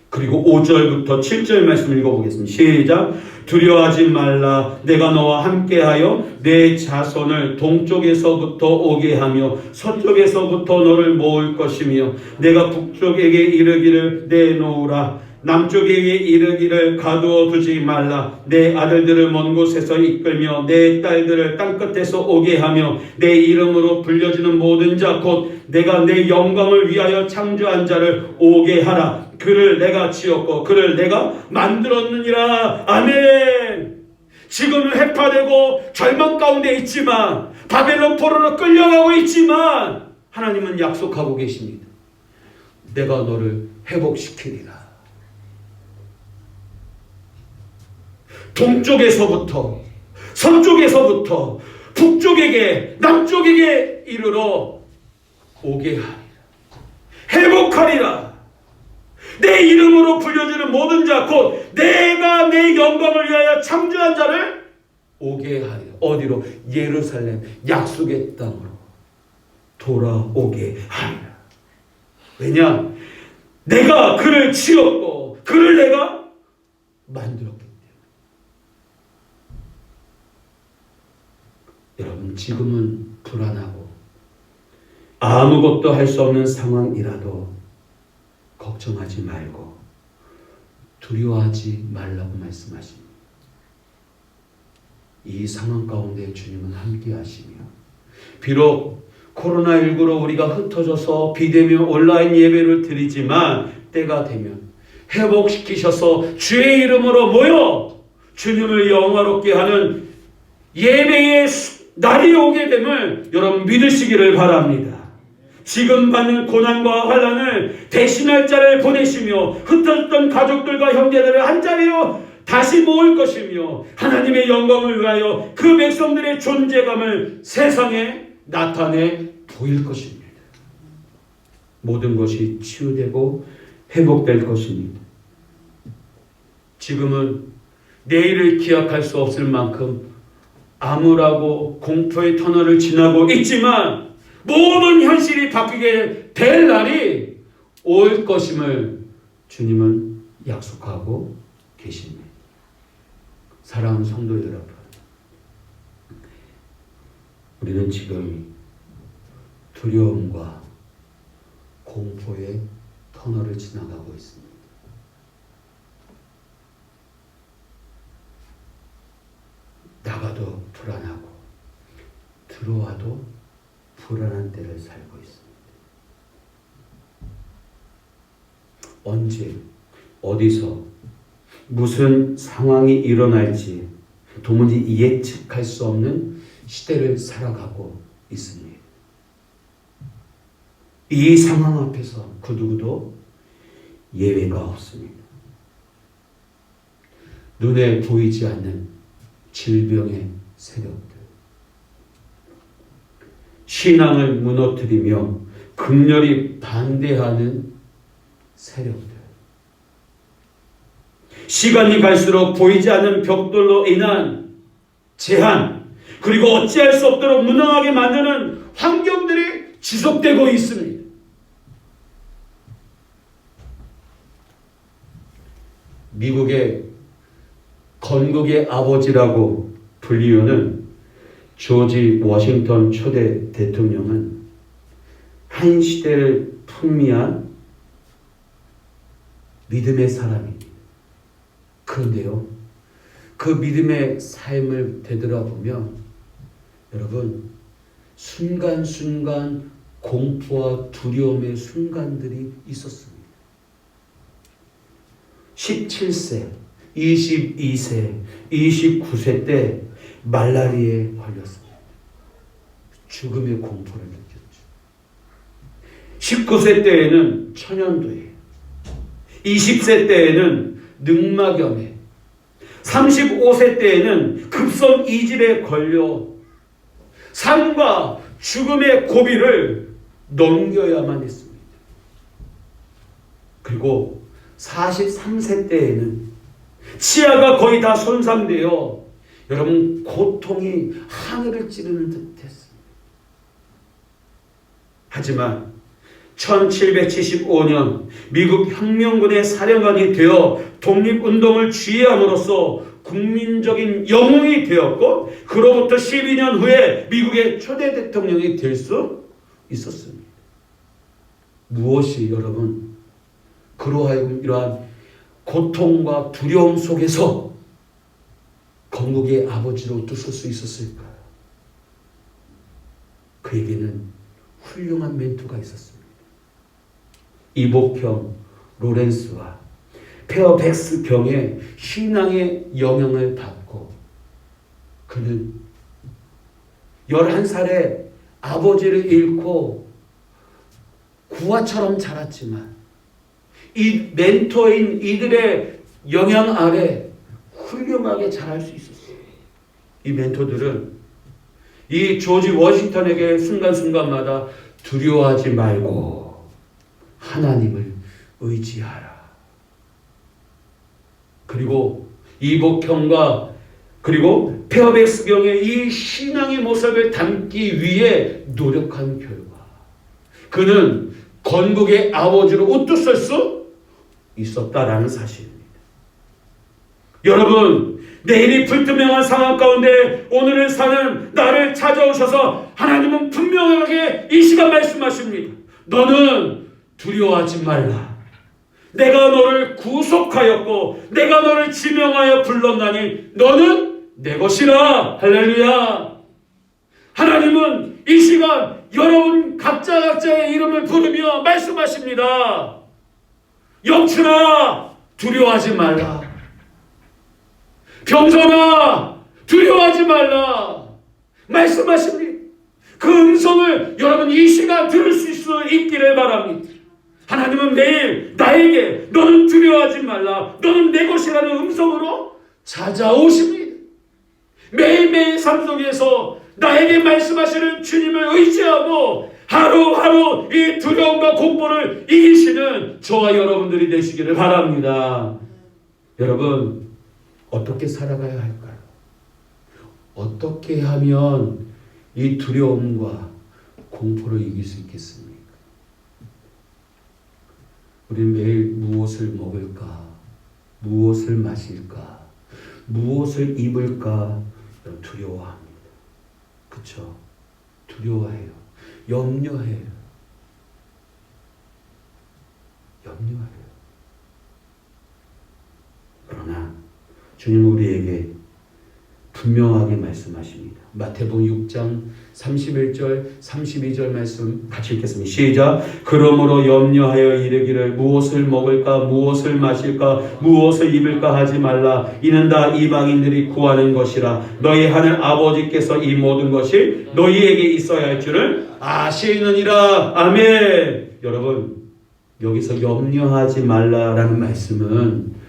그리고 5절부터 7절 말씀 읽어보겠습니다. 시작. 두려워하지 말라. 내가 너와 함께하여 내 자손을 동쪽에서부터 오게 하며 서쪽에서부터 너를 모을 것이며 내가 북쪽에게 이르기를 내놓으라. 남쪽에게 이르기를 가두어 두지 말라. 내 아들들을 먼 곳에서 이끌며 내 딸들을 땅끝에서 오게 하며 내 이름으로 불려지는 모든 자 곧 내가 내 영광을 위하여 창조한 자를 오게 하라. 그를 내가 지었고 그를 내가 만들었느니라. 아멘. 지금은 해파되고 절망 가운데 있지만 바벨론 포로로 끌려가고 있지만 하나님은 약속하고 계십니다. 내가 너를 회복시키리라. 동쪽에서부터 서쪽에서부터 북쪽에게 남쪽에게 이르러 오게 하리라. 회복하리라. 내 이름으로 불려지는 모든 자 곧 내가 내 영광을 위하여 창조한 자를 오게 하리라. 어디로? 예루살렘 약속의 땅으로 돌아오게 하리라. 왜냐? 내가 그를 지었고 그를 내가 만들었기 때문에. 여러분, 지금은 불안하고 아무것도 할 수 없는 상황이라도 걱정하지 말고 두려워하지 말라고 말씀하십니다. 이 상황 가운데 주님은 함께 하시며 비록 코로나19로 우리가 흩어져서 비대면 온라인 예배를 드리지만 때가 되면 회복시키셔서 주의 이름으로 모여 주님을 영화롭게 하는 예배의 날이 오게 됨을 여러분 믿으시기를 바랍니다. 지금 받는 고난과 환난을 대신할 자를 보내시며 흩어졌던 가족들과 형제들을 한자리로 다시 모을 것이며 하나님의 영광을 위하여 그 백성들의 존재감을 세상에 나타내 보일 것입니다. 모든 것이 치유되고 회복될 것입니다. 지금은 내일을 기약할 수 없을 만큼 암울하고 공포의 터널을 지나고 있지만 모든 현실이 바뀌게 될 날이 올 것임을 주님은 약속하고 계십니다. 사랑하는 성도 여러분, 우리는 지금 두려움과 공포의 터널을 지나가고 있습니다. 나가도 불안하고 들어와도 불안한 때를 살고 있습니다. 언제 어디서 무슨 상황이 일어날지 도무지 예측할 수 없는 시대를 살아가고 있습니다. 이 상황 앞에서 그 누구도 예외가 없습니다. 눈에 보이지 않는 질병의 세력들, 신앙을 무너뜨리며 극렬히 반대하는 세력들, 시간이 갈수록 보이지 않는 벽돌로 인한 제한, 그리고 어찌할 수 없도록 무능하게 만드는 환경들이 지속되고 있습니다. 미국의 건국의 아버지라고 불리우는 조지 워싱턴 초대 대통령은 한 시대를 풍미한 믿음의 사람입니다. 그런데요, 그 믿음의 삶을 되돌아보면 여러분, 순간순간 공포와 두려움의 순간들이 있었습니다. 17세, 22세, 29세 때 말라리아에 걸렸습니다. 죽음의 공포를 느꼈죠. 19세 때에는 천연두에, 20세 때에는 늑막염에, 35세 때에는 급성 이질에 걸려 삶과 죽음의 고비를 넘겨야만 했습니다. 그리고 43세 때에는 치아가 거의 다 손상되어 여러분 고통이 하늘을 찌르는 듯 했습니다. 하지만 1775년 미국 혁명군의 사령관이 되어 독립운동을 지휘함으로써 국민적인 영웅이 되었고, 그로부터 12년 후에 미국의 초대 대통령이 될 수 있었습니다. 무엇이 여러분 그로 하여금 이러한 고통과 두려움 속에서 건국의 아버지로 두실 수 있었을까요? 그에게는 훌륭한 멘토가 있었습니다. 이복형 로렌스와 페어백스 경의 신앙의 영향을 받고, 그는 11살에 아버지를 잃고 구화처럼 자랐지만 이 멘토인 이들의 영향 아래 훌륭하게 자랄 수 있었어요. 이 멘토들은 이 조지 워싱턴에게 순간순간마다 두려워하지 말고 하나님을 의지하라. 그리고 이복형과 그리고 페어백스경의 이 신앙의 모습을 담기 위해 노력한 결과 그는 건국의 아버지로 우뚝 설 수 있었다라는 사실입니다. 여러분, 내일이 불투명한 상황 가운데 오늘을 사는 나를 찾아오셔서 하나님은 분명하게 이 시간 말씀하십니다. 너는 두려워하지 말라. 내가 너를 구속하였고 내가 너를 지명하여 불렀나니 너는 내 것이라. 할렐루야. 하나님은 이 시간 여러분 각자의 이름을 부르며 말씀하십니다. 영춘아, 두려워하지 말라. 병선아, 두려워하지 말라. 말씀하십니다. 그 음성을 여러분 이 시간 들을 수 있기를 바랍니다. 하나님은 매일 나에게 너는 두려워하지 말라, 너는 내 것이라는 음성으로 찾아오십니다. 매일매일 삶 속에서 나에게 말씀하시는 주님을 의지하고 하루하루 이 두려움과 공포를 이기시는 저와 여러분들이 되시기를 바랍니다. 여러분, 어떻게 살아가야 할까요? 어떻게 하면 이 두려움과 공포를 이길 수 있겠습니까? 우리는 매일 무엇을 먹을까? 무엇을 마실까? 무엇을 입을까? 두려워합니다. 그렇죠? 두려워해요. 염려해요. 그러나 주님은 우리에게 분명하게 말씀하십니다. 마태복음 6장 31절 32절 말씀 같이 읽겠습니다. 시작. 그러므로 염려하여 이르기를 무엇을 먹을까 무엇을 마실까 무엇을 입을까 하지 말라. 이는 다 이방인들이 구하는 것이라. 너희 하늘 아버지께서 이 모든 것이 너희에게 있어야 할 줄을 아시느니라. 아멘. 여러분, 여기서 염려하지 말라라는 말씀은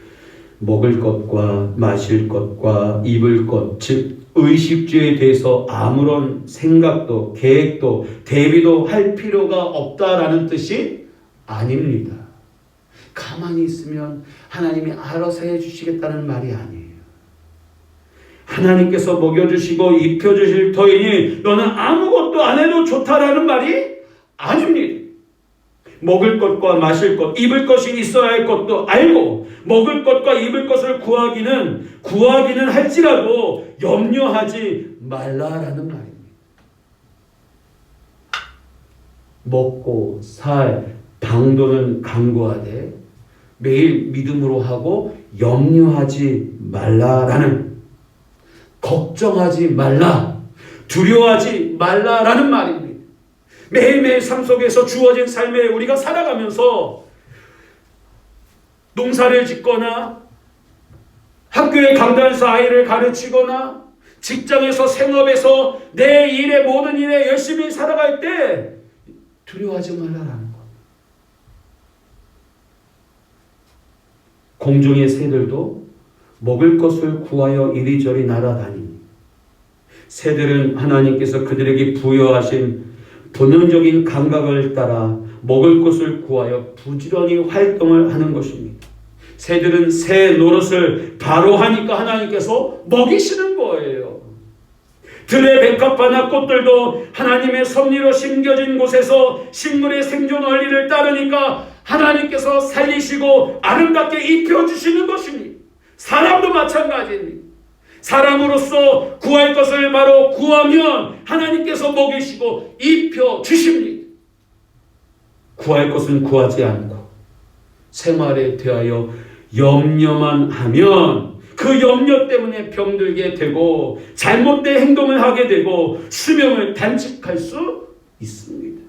먹을 것과 마실 것과 입을 것, 즉 의식주에 대해서 아무런 생각도 계획도 대비도 할 필요가 없다라는 뜻이 아닙니다. 가만히 있으면 하나님이 알아서 해주시겠다는 말이 아니에요. 하나님께서 먹여주시고 입혀주실 터이니 너는 아무것도 안 해도 좋다라는 말이 아닙니다. 먹을 것과 마실 것, 입을 것이 있어야 할 것도 알고 먹을 것과 입을 것을 구하기는 할지라도 염려하지 말라라는 말입니다. 먹고 살 방도는 간구하되 매일 믿음으로 하고 염려하지 말라라는, 걱정하지 말라, 두려워하지 말라라는 말입니다. 매일매일 삶 속에서 주어진 삶에 우리가 살아가면서 농사를 짓거나 학교에 강단에서 아이를 가르치거나 직장에서 생업에서 내 일에 모든 일에 열심히 살아갈 때 두려워하지 말라라는 것. 공중의 새들도 먹을 것을 구하여 이리저리 날아다니니 새들은 하나님께서 그들에게 부여하신 본능적인 감각을 따라 먹을 것을 구하여 부지런히 활동을 하는 것입니다. 새들은 새 노릇을 바로 하니까 하나님께서 먹이시는 거예요. 들의 백합화나 꽃들도 하나님의 섭리로 심겨진 곳에서 식물의 생존 원리를 따르니까 하나님께서 살리시고 아름답게 입혀주시는 것입니다. 사람도 마찬가지입니다. 사람으로서 구할 것을 바로 구하면 하나님께서 먹이시고 입혀주십니다. 구할 것은 구하지 않고 생활에 대하여 염려만 하면 그 염려 때문에 병들게 되고 잘못된 행동을 하게 되고 수명을 단축할 수 있습니다.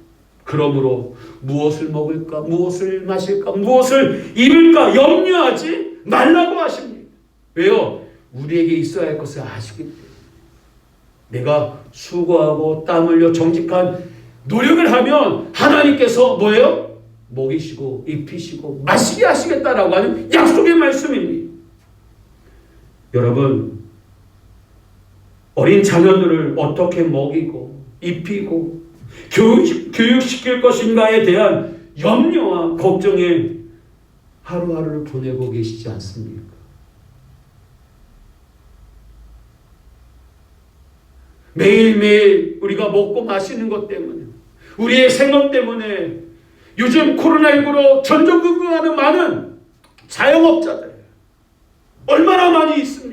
그러므로 무엇을 먹을까, 무엇을 마실까, 무엇을 입을까 염려하지 말라고 하십니다. 왜요? 우리에게 있어야 할 것을 아시기 때문에. 내가 수고하고 땀 흘려 정직한 노력을 하면 하나님께서 뭐예요? 먹이시고 입히시고 마시게 하시겠다라고 하는 약속의 말씀입니다. 여러분, 어린 자녀들을 어떻게 먹이고 입히고 교육시킬 것인가에 대한 염려와 걱정에 하루하루를 보내고 계시지 않습니까? 매일매일 우리가 먹고 마시는 것 때문에, 우리의 생업 때문에 요즘 코로나19로 전전긍긍하는 많은 자영업자들 얼마나 많이 있습니까?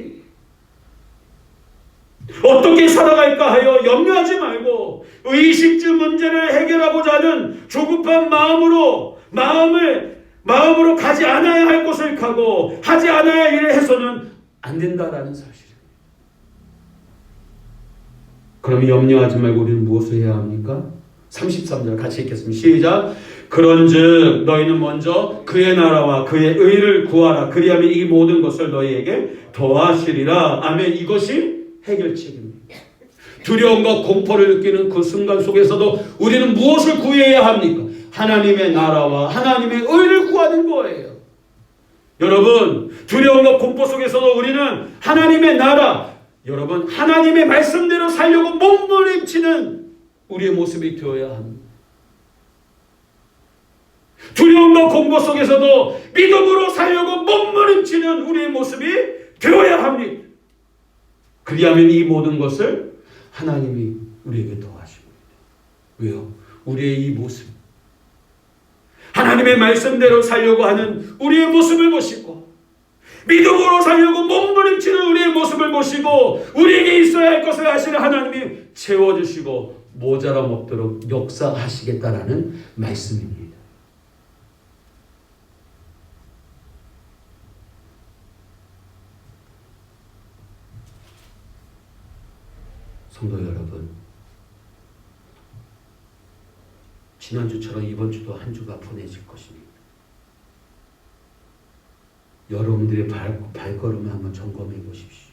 어떻게 살아갈까 하여 염려하지 말고 의식주 문제를 해결하고자 하는 조급한 마음으로 가지 않아야 할 곳을 가고 하지 않아야 할 일을 해서는 안 된다라는 사실입니다. 그럼 염려하지 말고 우리는 무엇을 해야 합니까? 33절 같이 읽겠습니다. 시작. 그런즉 너희는 먼저 그의 나라와 그의 의를 구하라. 그리하면 이 모든 것을 너희에게 더하시리라. 아멘. 이것이 해결책입니다. 두려움과 공포를 느끼는 그 순간 속에서도 우리는 무엇을 구해야 합니까? 하나님의 나라와 하나님의 의를 구하는 거예요. 여러분, 두려움과 공포 속에서도 우리는 하나님의 나라, 여러분, 하나님의 말씀대로 살려고 몸부림치는 우리의 모습이 되어야 합니다. 두려움과 공포 속에서도 믿음으로 살려고 몸부림치는 우리의 모습이 되어야 합니다. 그리하면 이 모든 것을 하나님이 우리에게 더하십니다. 왜요? 우리의 이 모습, 하나님의 말씀대로 살려고 하는 우리의 모습을 보시고 믿음으로 살려고 몸부림치는 우리의 모습을 보시고 우리에게 있어야 할 것을 하시는 하나님이 채워주시고 모자람 없도록 역사하시겠다라는 말씀입니다. 성도 여러분, 지난주처럼 이번 주도 한 주가 보내질 것입니다. 여러분들의 발걸음을 한번 점검해 보십시오.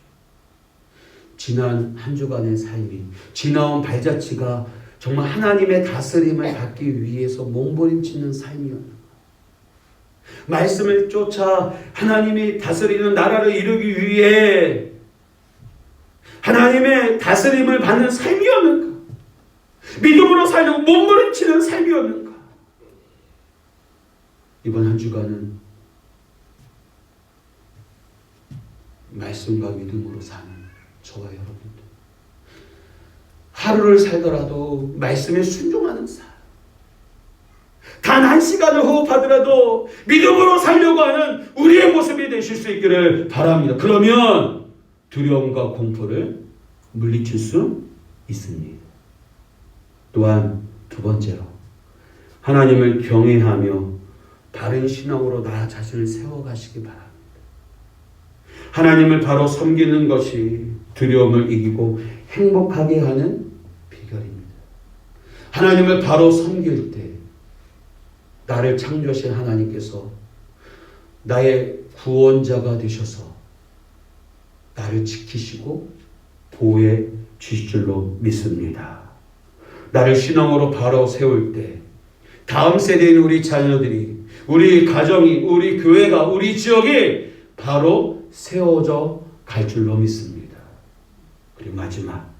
지난 한 주간의 삶이, 지나온 발자취가 정말 하나님의 다스림을 받기 위해서 몸부림치는 삶이었는가? 말씀을 쫓아 하나님이 다스리는 나라를 이루기 위해 하나님의 다스림을 받는 삶이었는가? 믿음으로 살려고 몸부림치는 삶이었는가? 이번 한 주간은 말씀과 믿음으로 사는 저와 여러분들, 하루를 살더라도 말씀에 순종하는 삶, 단 한 시간을 호흡하더라도 믿음으로 살려고 하는 우리의 모습이 되실 수 있기를 바랍니다. 그러면 두려움과 공포를 물리칠 수 있습니다. 또한 두 번째로, 하나님을 경외하며 바른 신앙으로 나 자신을 세워가시기 바랍니다. 하나님을 바로 섬기는 것이 두려움을 이기고 행복하게 하는 비결입니다. 하나님을 바로 섬길 때 나를 창조하신 하나님께서 나의 구원자가 되셔서 나를 지키시고 보호해 주실 줄로 믿습니다. 나를 신앙으로 바로 세울 때 다음 세대인 우리 자녀들이, 우리 가정이, 우리 교회가, 우리 지역이 바로 세워져 갈 줄로 믿습니다. 그리고 마지막,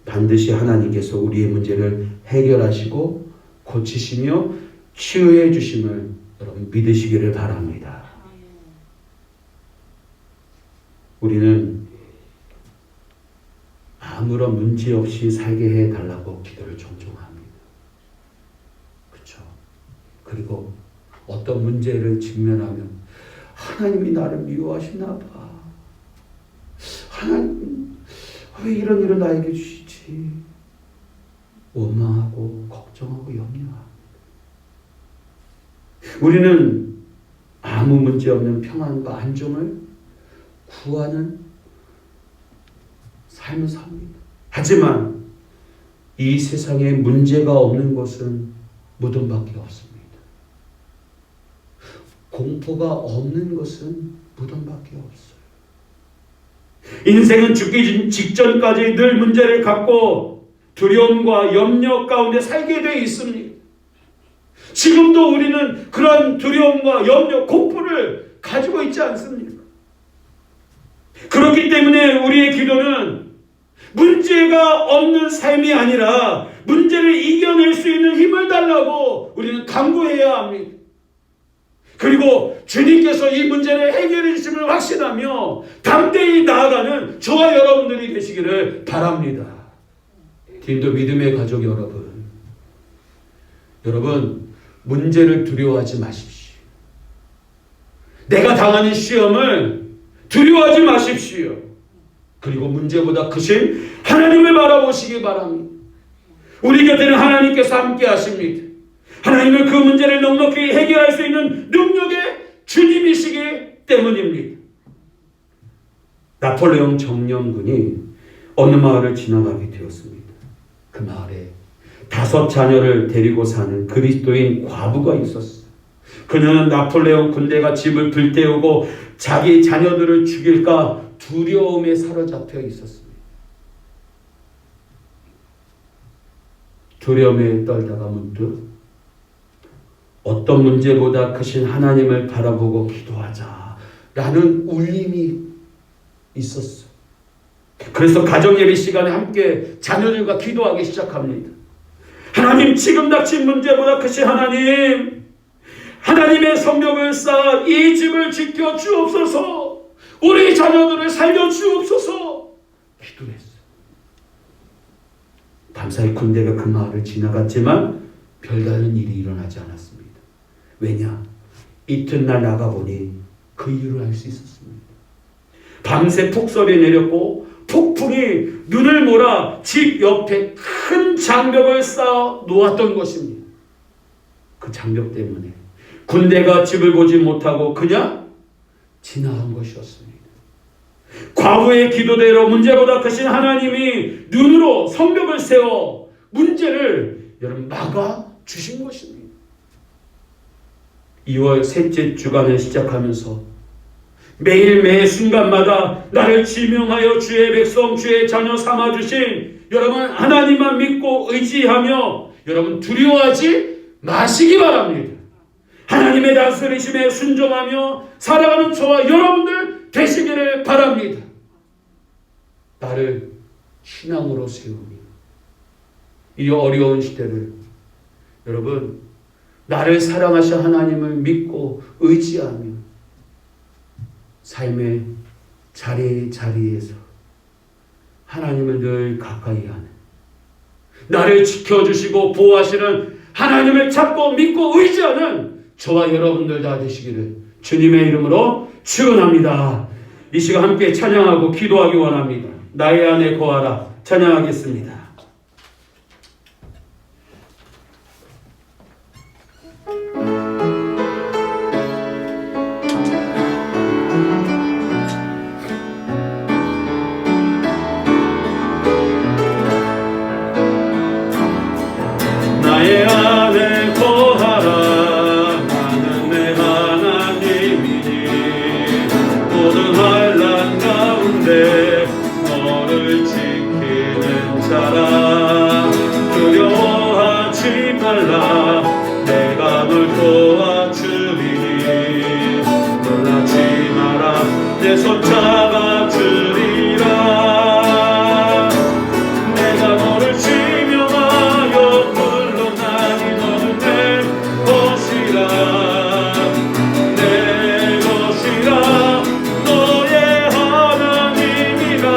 반드시 하나님께서 우리의 문제를 해결하시고 고치시며 치유해 주심을 여러분 믿으시기를 바랍니다. 우리는 아무런 문제 없이 살게 해달라고 기도를 종종 합니다. 그렇죠? 그리고 어떤 문제를 직면하면 하나님이 나를 미워하시나 봐. 하나님 왜 이런 일을 나에게 주시지? 원망하고 걱정하고 염려합니다. 우리는 아무 문제 없는 평안과 안정을 구하는 삶을 삽니다. 하지만 이 세상에 문제가 없는 곳은 무덤밖에 없습니다. 공포가 없는 것은 무덤밖에 없어요. 인생은 죽기 직전까지 늘 문제를 갖고 두려움과 염려 가운데 살게 되어 있습니다. 지금도 우리는 그런 두려움과 염려, 공포를 가지고 있지 않습니까? 그렇기 때문에 우리의 기도는 문제가 없는 삶이 아니라 문제를 이겨낼 수 있는 힘을 달라고 우리는 간구해야 합니다. 그리고 주님께서 이 문제를 해결해 주심을 확신하며 담대히 나아가는 저와 여러분들이 되시기를 바랍니다. 팀도 믿음의 가족 여러분, 문제를 두려워하지 마십시오. 내가 당하는 시험을 두려워하지 마십시오. 그리고 문제보다 크신 하나님을 바라보시기 바랍니다. 우리 곁에는 하나님께서 함께 하십니다. 하나님은 그 문제를 넉넉히 해결할 수 있는 능력의 주님이시기 때문입니다. 나폴레옹 정령군이 어느 마을을 지나가게 되었습니다. 그 마을에 5 자녀를 데리고 사는 그리스도인 과부가 있었어요. 그녀는 나폴레옹 군대가 집을 불태우고 자기 자녀들을 죽일까 두려움에 사로잡혀 있었습니다. 두려움에 떨다가 문득 어떤 문제보다 크신 하나님을 바라보고 기도하자라는 울림이 있었어요. 그래서 가정예배 시간에 함께 자녀들과 기도하기 시작합니다. 하나님, 지금 닥친 문제보다 크신 하나님, 하나님의 성벽을 쌓아 이 집을 지켜 주옵소서, 우리 자녀들을 살려 주옵소서 기도했어요. 밤사이 군대가 그 마을을 지나갔지만 별다른 일이 일어나지 않았습니다. 왜냐? 이튿날 나가보니 그 이유를 알 수 있었습니다. 밤새 폭설이 내렸고 폭풍이 눈을 몰아 집 옆에 큰 장벽을 쌓아 놓았던 것입니다. 그 장벽 때문에 군대가 집을 보지 못하고 그냥 지나간 것이었습니다. 과부의 기도대로 문제보다 크신 하나님이 눈으로 성벽을 세워 문제를 여러분 막아주신 것입니다. 2월 셋째 주간을 시작하면서 매일 매 순간마다 나를 지명하여 주의 백성, 주의 자녀 삼아주신 여러분 하나님만 믿고 의지하며 여러분 두려워하지 마시기 바랍니다. 하나님의 다스리심에 순종하며 살아가는 저와 여러분들 되시기를 바랍니다. 나를 신앙으로 세우며 이 어려운 시대를 여러분 나를 사랑하신 하나님을 믿고 의지하며 삶의 자리에서 하나님을 늘 가까이 하는, 나를 지켜주시고 보호하시는 하나님을 찾고 믿고 의지하는 저와 여러분들 다 되시기를 주님의 이름으로 축원합니다. 이 시간 함께 찬양하고 기도하기 원합니다. 나의 안에 거하라. 찬양하겠습니다.
나의 안에 거하라. 나는 내 하나님이니 모든 환난 가운데 너를 지키는 자라. 두려워하지 말라. 내가 널 도와주리니 놀라지 마라. 내 손 잡아주리라. 내가 너를 지명하여 불러나니 너는 내 것이라. 내 것이라. 너의 하나님이라.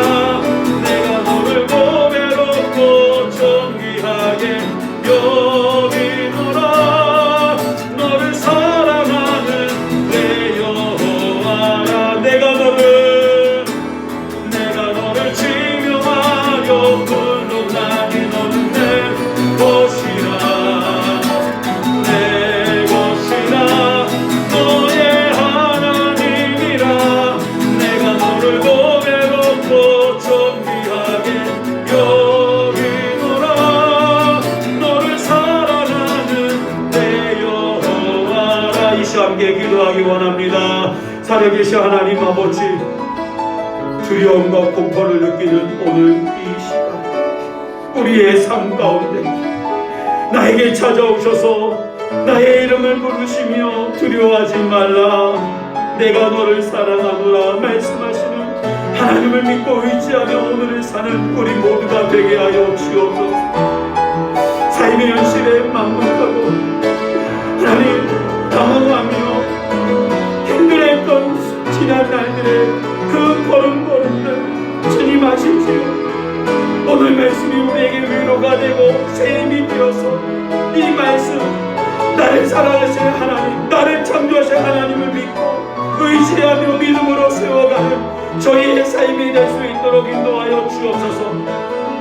내가 너를 고배롭고 존귀하게 여기노라. 너를 사랑하는 내 여호와라. 내가 너를 지명하여 불러나니 너는 내 것이라. 내 것이라. 너의 하나님이라. 내가 너를 고배롭고 존귀하게 여기노라. 너를 사랑하는 내 여호와라. 이 시간 함께 기도하기 원합니다. 살아계신 하나님 아버지, 두려움과 공포를 느끼는 오늘 이 시간, 우리의 삶 가운데 나에게 찾아오셔서 나의 이름을 부르시며 두려워하지 말라. 내가 너를 사랑하노라 말씀하시는 하나님을 믿고 의지하며 오늘을 사는 우리 모두가 되게 하여 주옵소서. 삶의 현실에 막막하고 하나님 당황하며 힘들었던 지난 날들의 그 걸음걸음들 주님 아시지요. 오늘 말씀이 우리에게 위로가 되고 새 힘이 되어서 이 말씀, 나를 사랑하시는 하나님, 나를 창조하신 하나님을 믿고 의지하며 믿음으로 세워가는 저희의 삶이 될 수 있도록 인도하여 주옵소서.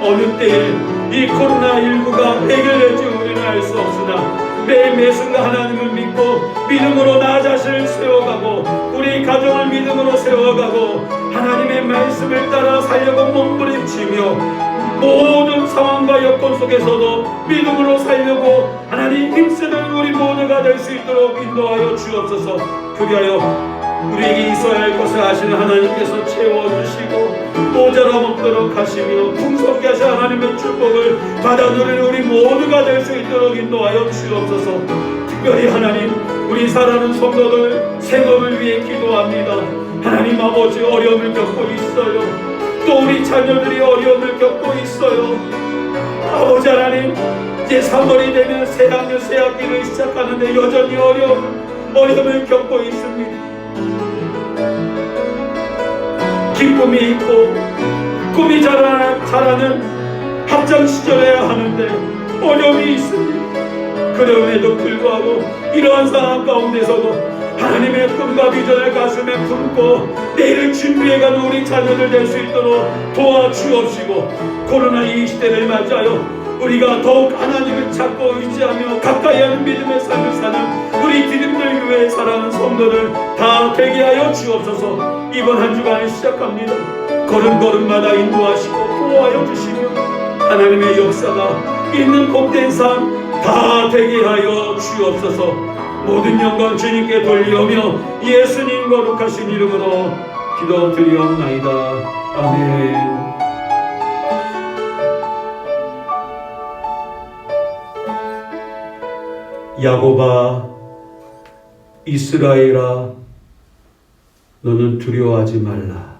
어느 때에 이 코로나19가 해결될지 우리는 알 수 없으나 매일 순간 하나님을 믿고 믿음으로 나 자신을 세워가고 우리 가정을 믿음으으로 세워가고 하나님의 말씀을 따라 살려고 몸부림치며 모든 상황과 여건 속에서도 믿음으로 살려고 하나님 힘쓰는 우리 모두가 될 수 있도록 인도하여 주옵소서. 그리하여 우리에게 있어야 할 것을 아시는 하나님께서 채워주시고 모자람 없도록 하시며 풍성케 하신 하나님의 축복을 받아 누리는 우리 모두가 될 수 있도록 인도하여 주옵소서. 특별히 하나님, 우리 사랑하는 성도들 생업을 위해 기도합니다. 하나님 아버지, 어려움을 겪고 있어요. 또 우리 자녀들이 어려움을 겪고 있어요. 아버지 하나님, 이제 3월이 되면 새학년 새학기를 시작하는데 여전히 어려움을 겪고 있습니다. 기쁨이 있고 꿈이 자라는 학창 시절에야 하는데 어려움이 있습니다. 그럼에도 불구하고 이러한 상황 가운데서도 하나님의 꿈과 비전을 가슴에 품고 내일을 준비해가는 우리 자녀들 될 수 있도록 도와주옵시고, 코로나 이 시대를 맞이하여 우리가 더욱 하나님을 찾고 의지하며 가까이 하는 믿음의 삶을 사는 우리 기름들 교회의 사랑하는 성도들 다 되게 하여 주옵소서. 이번 한 주간을 시작합니다. 걸음걸음마다 인도하시고 보호하여 주시며 하나님의 역사가 있는 복된 삶 다 되게 하여 주옵소서. 모든 영광 주님께 돌리오며 예수님 거룩하신 이름으로 기도드리옵나이다. 아멘. 야곱아, 이스라엘아, 너는 두려워하지 말라.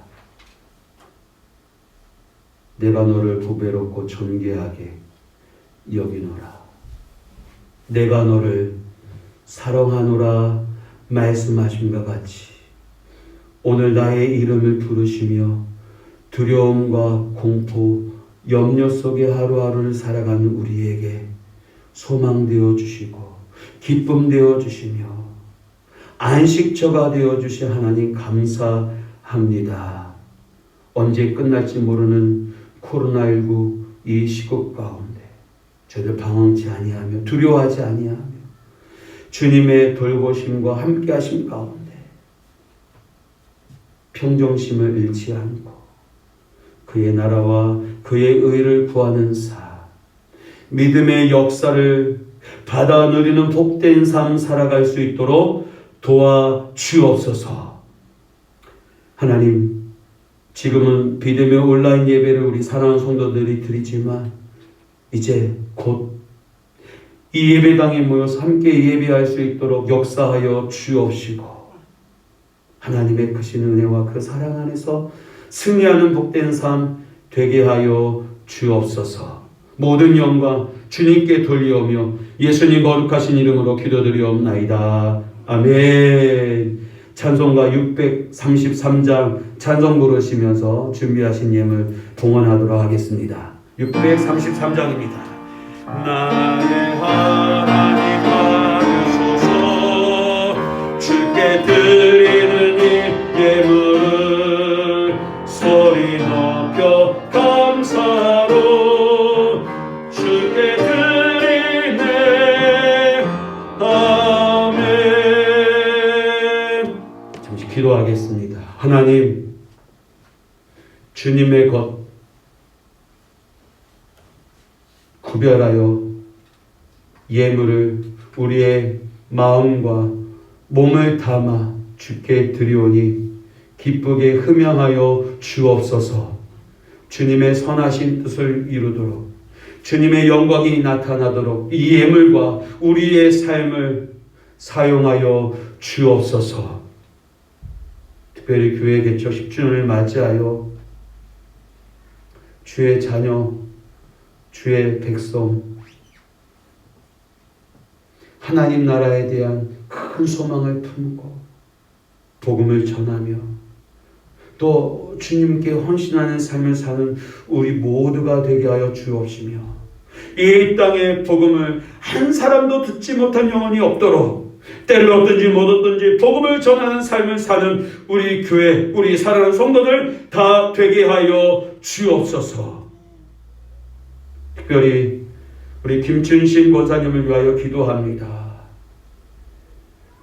내가 너를 보배롭고 존귀하게 여기노라. 내가 너를 사랑하노라 말씀하심과 같이
오늘 나의 이름을 부르시며 두려움과 공포, 염려 속에 하루하루를 살아가는 우리에게 소망 되어 주시고 기쁨 되어 주시며 안식처가 되어 주신 하나님 감사합니다. 언제 끝날지 모르는 코로나19 이 시국 가운데 저희들 방황치 아니하며 두려워하지 아니하며 주님의 돌보심과 함께하심 가운데 평정심을 잃지 않고 그의 나라와 그의 의를 구하는 삶, 믿음의 역사를 받아 누리는 복된 삶 살아갈 수 있도록 도와주옵소서. 하나님, 지금은 비대면 온라인 예배를 우리 사랑하는 성도들이 드리지만 이제 곧 이 예배당에 모여서 함께 예배할 수 있도록 역사하여 주옵시고 하나님의 크신 은혜와 그 사랑 안에서 승리하는 복된 삶 되게 하여 주옵소서. 모든 영광 주님께 돌리오며 예수님 거룩하신 이름으로 기도드리옵나이다. 아멘. 찬송가 633장 찬송 부르시면서 준비하신 예물 봉헌하도록 하겠습니다. 633장입니다. 나의 하나님 받으소서. 주께 드리는 이 예물을 소리 높여 감사로 주께 드리네. 아멘. 잠시 기도하겠습니다. 하나님, 주님의 것 구별하여 예물을 우리의 마음과 몸을 담아 주께 드리오니 기쁘게 흠양하여 주옵소서. 주님의 선하신 뜻을 이루도록 주님의 영광이 나타나도록 이 예물과 우리의 삶을 사용하여 주옵소서. 특별히 교회 개척 10주년을 맞이하여 주의 자녀, 주의 백성, 하나님 나라에 대한 큰 소망을 품고 복음을 전하며 또 주님께 헌신하는 삶을 사는 우리 모두가 되게 하여 주옵시며 이 땅의 복음을 한 사람도 듣지 못한 영혼이 없도록 때를 얻든지 못 얻든지 복음을 전하는 삶을 사는 우리 교회, 우리 사랑하는 성도들 다 되게 하여 주옵소서. 특별히 우리 김춘신 권사님을 위하여 기도합니다.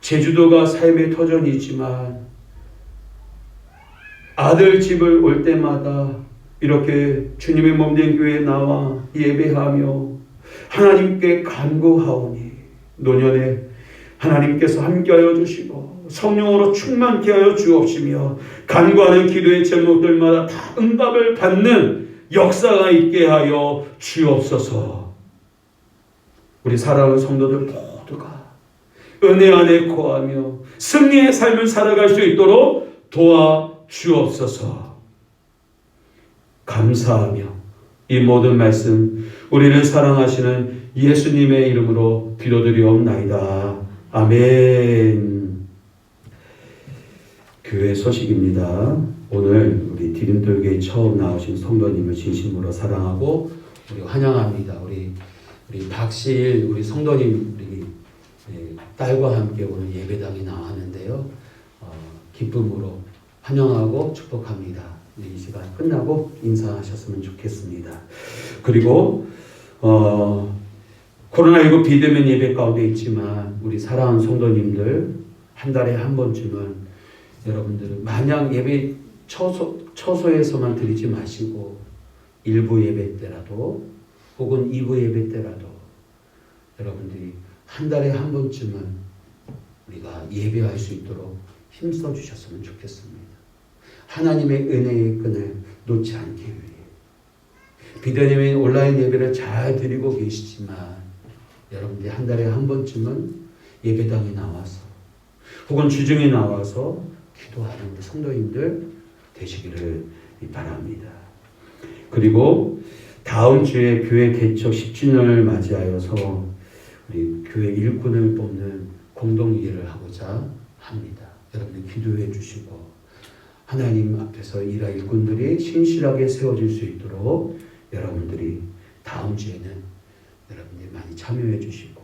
제주도가 삶의 터전이지만 아들 집을 올 때마다 이렇게 주님의 몸된 교회에 나와 예배하며 하나님께 간구하오니 노년에 하나님께서 함께하여 주시고 성령으로 충만케 하여 주옵시며 간구하는 기도의 제목들마다 다 응답을 받는 역사가 있게 하여 주옵소서. 우리 사랑하는 성도들 모두가 은혜 안에 거하며 승리의 삶을 살아갈 수 있도록 도와주옵소서. 감사하며 이 모든 말씀 우리를 사랑하시는 예수님의 이름으로 기도드리옵나이다. 아멘. 교회 소식입니다. 오늘 우리 디딤돌교회 처음 나오신 성도님을 진심으로 사랑하고 우리 환영합니다. 우리 박시일 우리 성도님 우리 딸과 함께 오늘 예배당에 나왔는데요. 기쁨으로 환영하고 축복합니다. 이 시간 끝나고 인사하셨으면 좋겠습니다. 그리고 코로나19 비대면 예배 가운데 있지만 우리 사랑하는 성도님들 한 달에 한 번쯤은 여러분들은 마냥 예배 처소에서만 드리지 마시고 일부 예배 때라도 혹은 2부 예배 때라도 여러분들이 한 달에 한 번쯤은 우리가 예배할 수 있도록 힘써 주셨으면 좋겠습니다. 하나님의 은혜의 끈을 놓지 않기 위해 비대면 온라인 예배를 잘 드리고 계시지만 여러분들이 한 달에 한 번쯤은 예배당에 나와서 혹은 주중에 나와서 기도하는 우리 성도님들 되시기를 바랍니다. 그리고 다음 주에 교회 개척 10주년을 맞이하여서 우리 교회 일꾼을 뽑는 공동 일을 하고자 합니다. 여러분들 기도해 주시고 하나님 앞에서 일할 일꾼들이 신실하게 세워질 수 있도록 여러분들이 다음 주에는 여러분들이 많이 참여해 주시고,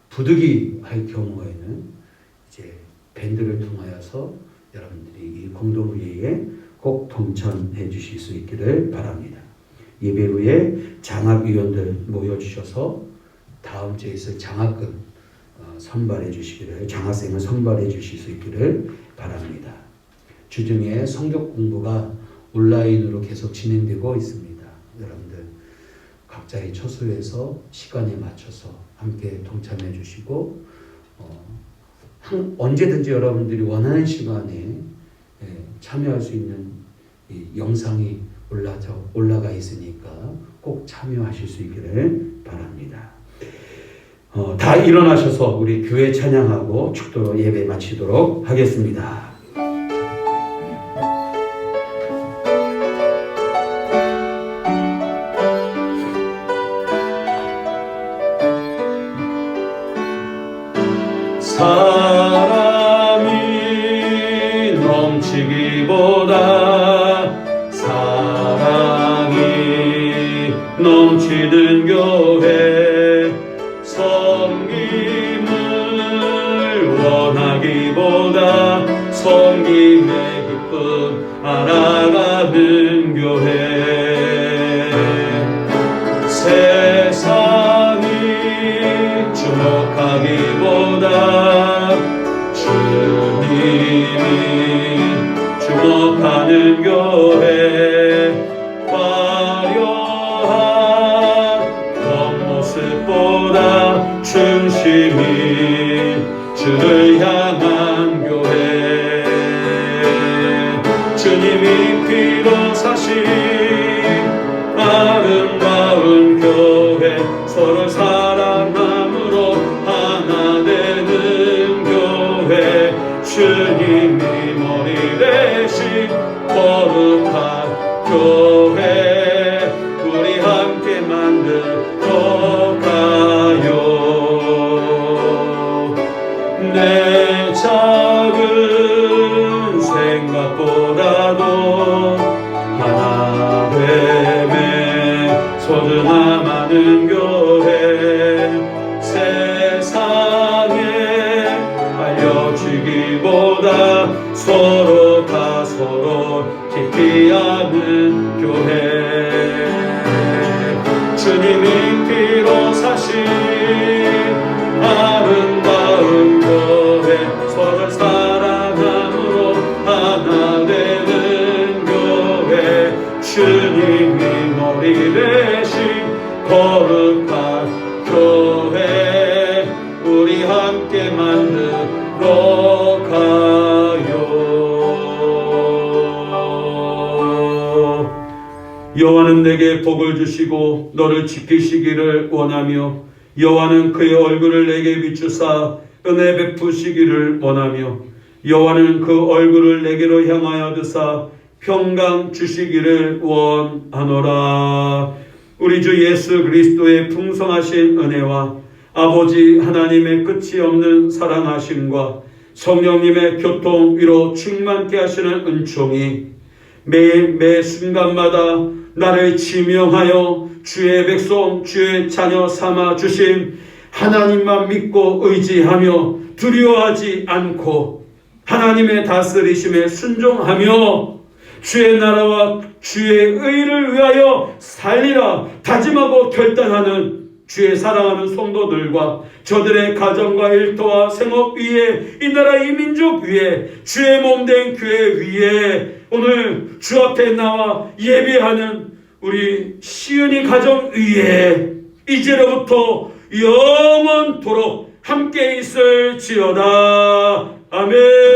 부득이 할 경우에는 이제 밴드를 통하여서 여러분들이 이 공동회의에 꼭 동참해 주실 수 있기를 바랍니다. 예배 후에 장학위원들 모여주셔서 다음 주에 있을 장학금 선발해 주시기를, 장학생을 선발해 주실 수 있기를 바랍니다. 주중에 성경 공부가 온라인으로 계속 진행되고 있습니다. 여러분들 각자의 처소에서 시간에 맞춰서 함께 동참해 주시고, 언제든지 여러분들이 원하는 시간에 참여할 수 있는 이 영상이 올라가 있으니까 꼭 참여하실 수 있기를 바랍니다. 다 일어나셔서 우리 교회 찬양하고 축도로 예배 마치도록 하겠습니다. 사랑이 넘치기보다 사랑이 넘치는 교회, 섬김을 원하기보다 섬김의 기쁨 알아가는 교회, 세상이 주목하기보다 주님이 주목하는 교회, 화려한 겉모습보다 중심이 주를 향한 교회, 주님이 피로 사신 아름다운 교회, 서로 사랑함으로 하나 되는 교회, 주님이 머리 대신 거룩한 교회, 우리 함께 만들어 가요. 내 작은 생각보다도 하나 됨에 소중함 하는 교회, 세상에 알려지기보다 서로가 서로 깊이 아는 교회, 주님이 피로 사신 아름다운 교회, 서로 사랑함으로 하나 되는 교회, 주님이 머리 대신 거룩한 교회, 우리 함께 만들어 가요. 여호와는 내게 복을 주시고 너를 지키시기를 원하며, 여호와는 그의 얼굴을 내게 비추사 은혜 베푸시기를 원하며, 여호와는 그 얼굴을 내게로 향하여 드사 평강 주시기를 원하노라. 우리 주 예수 그리스도의 풍성하신 은혜와 아버지 하나님의 끝이 없는 사랑하심과 성령님의 교통 위로 충만케 하시는 은총이 매일 매 순간마다 나를 지명하여 주의 백성 주의 자녀 삼아 주신 하나님만 믿고 의지하며 두려워하지 않고 하나님의 다스리심에 순종하며 주의 나라와 주의 의를 위하여 살리라 다짐하고 결단하는 주의 사랑하는 성도들과 저들의 가정과 일터와 생업 위에 이 나라 이 민족 위에 주의 몸된 교회 위에 오늘 주 앞에 나와 예배하는 우리 시은이 가정 위에 이제로부터 영원토록 함께 있을지어다. 아멘.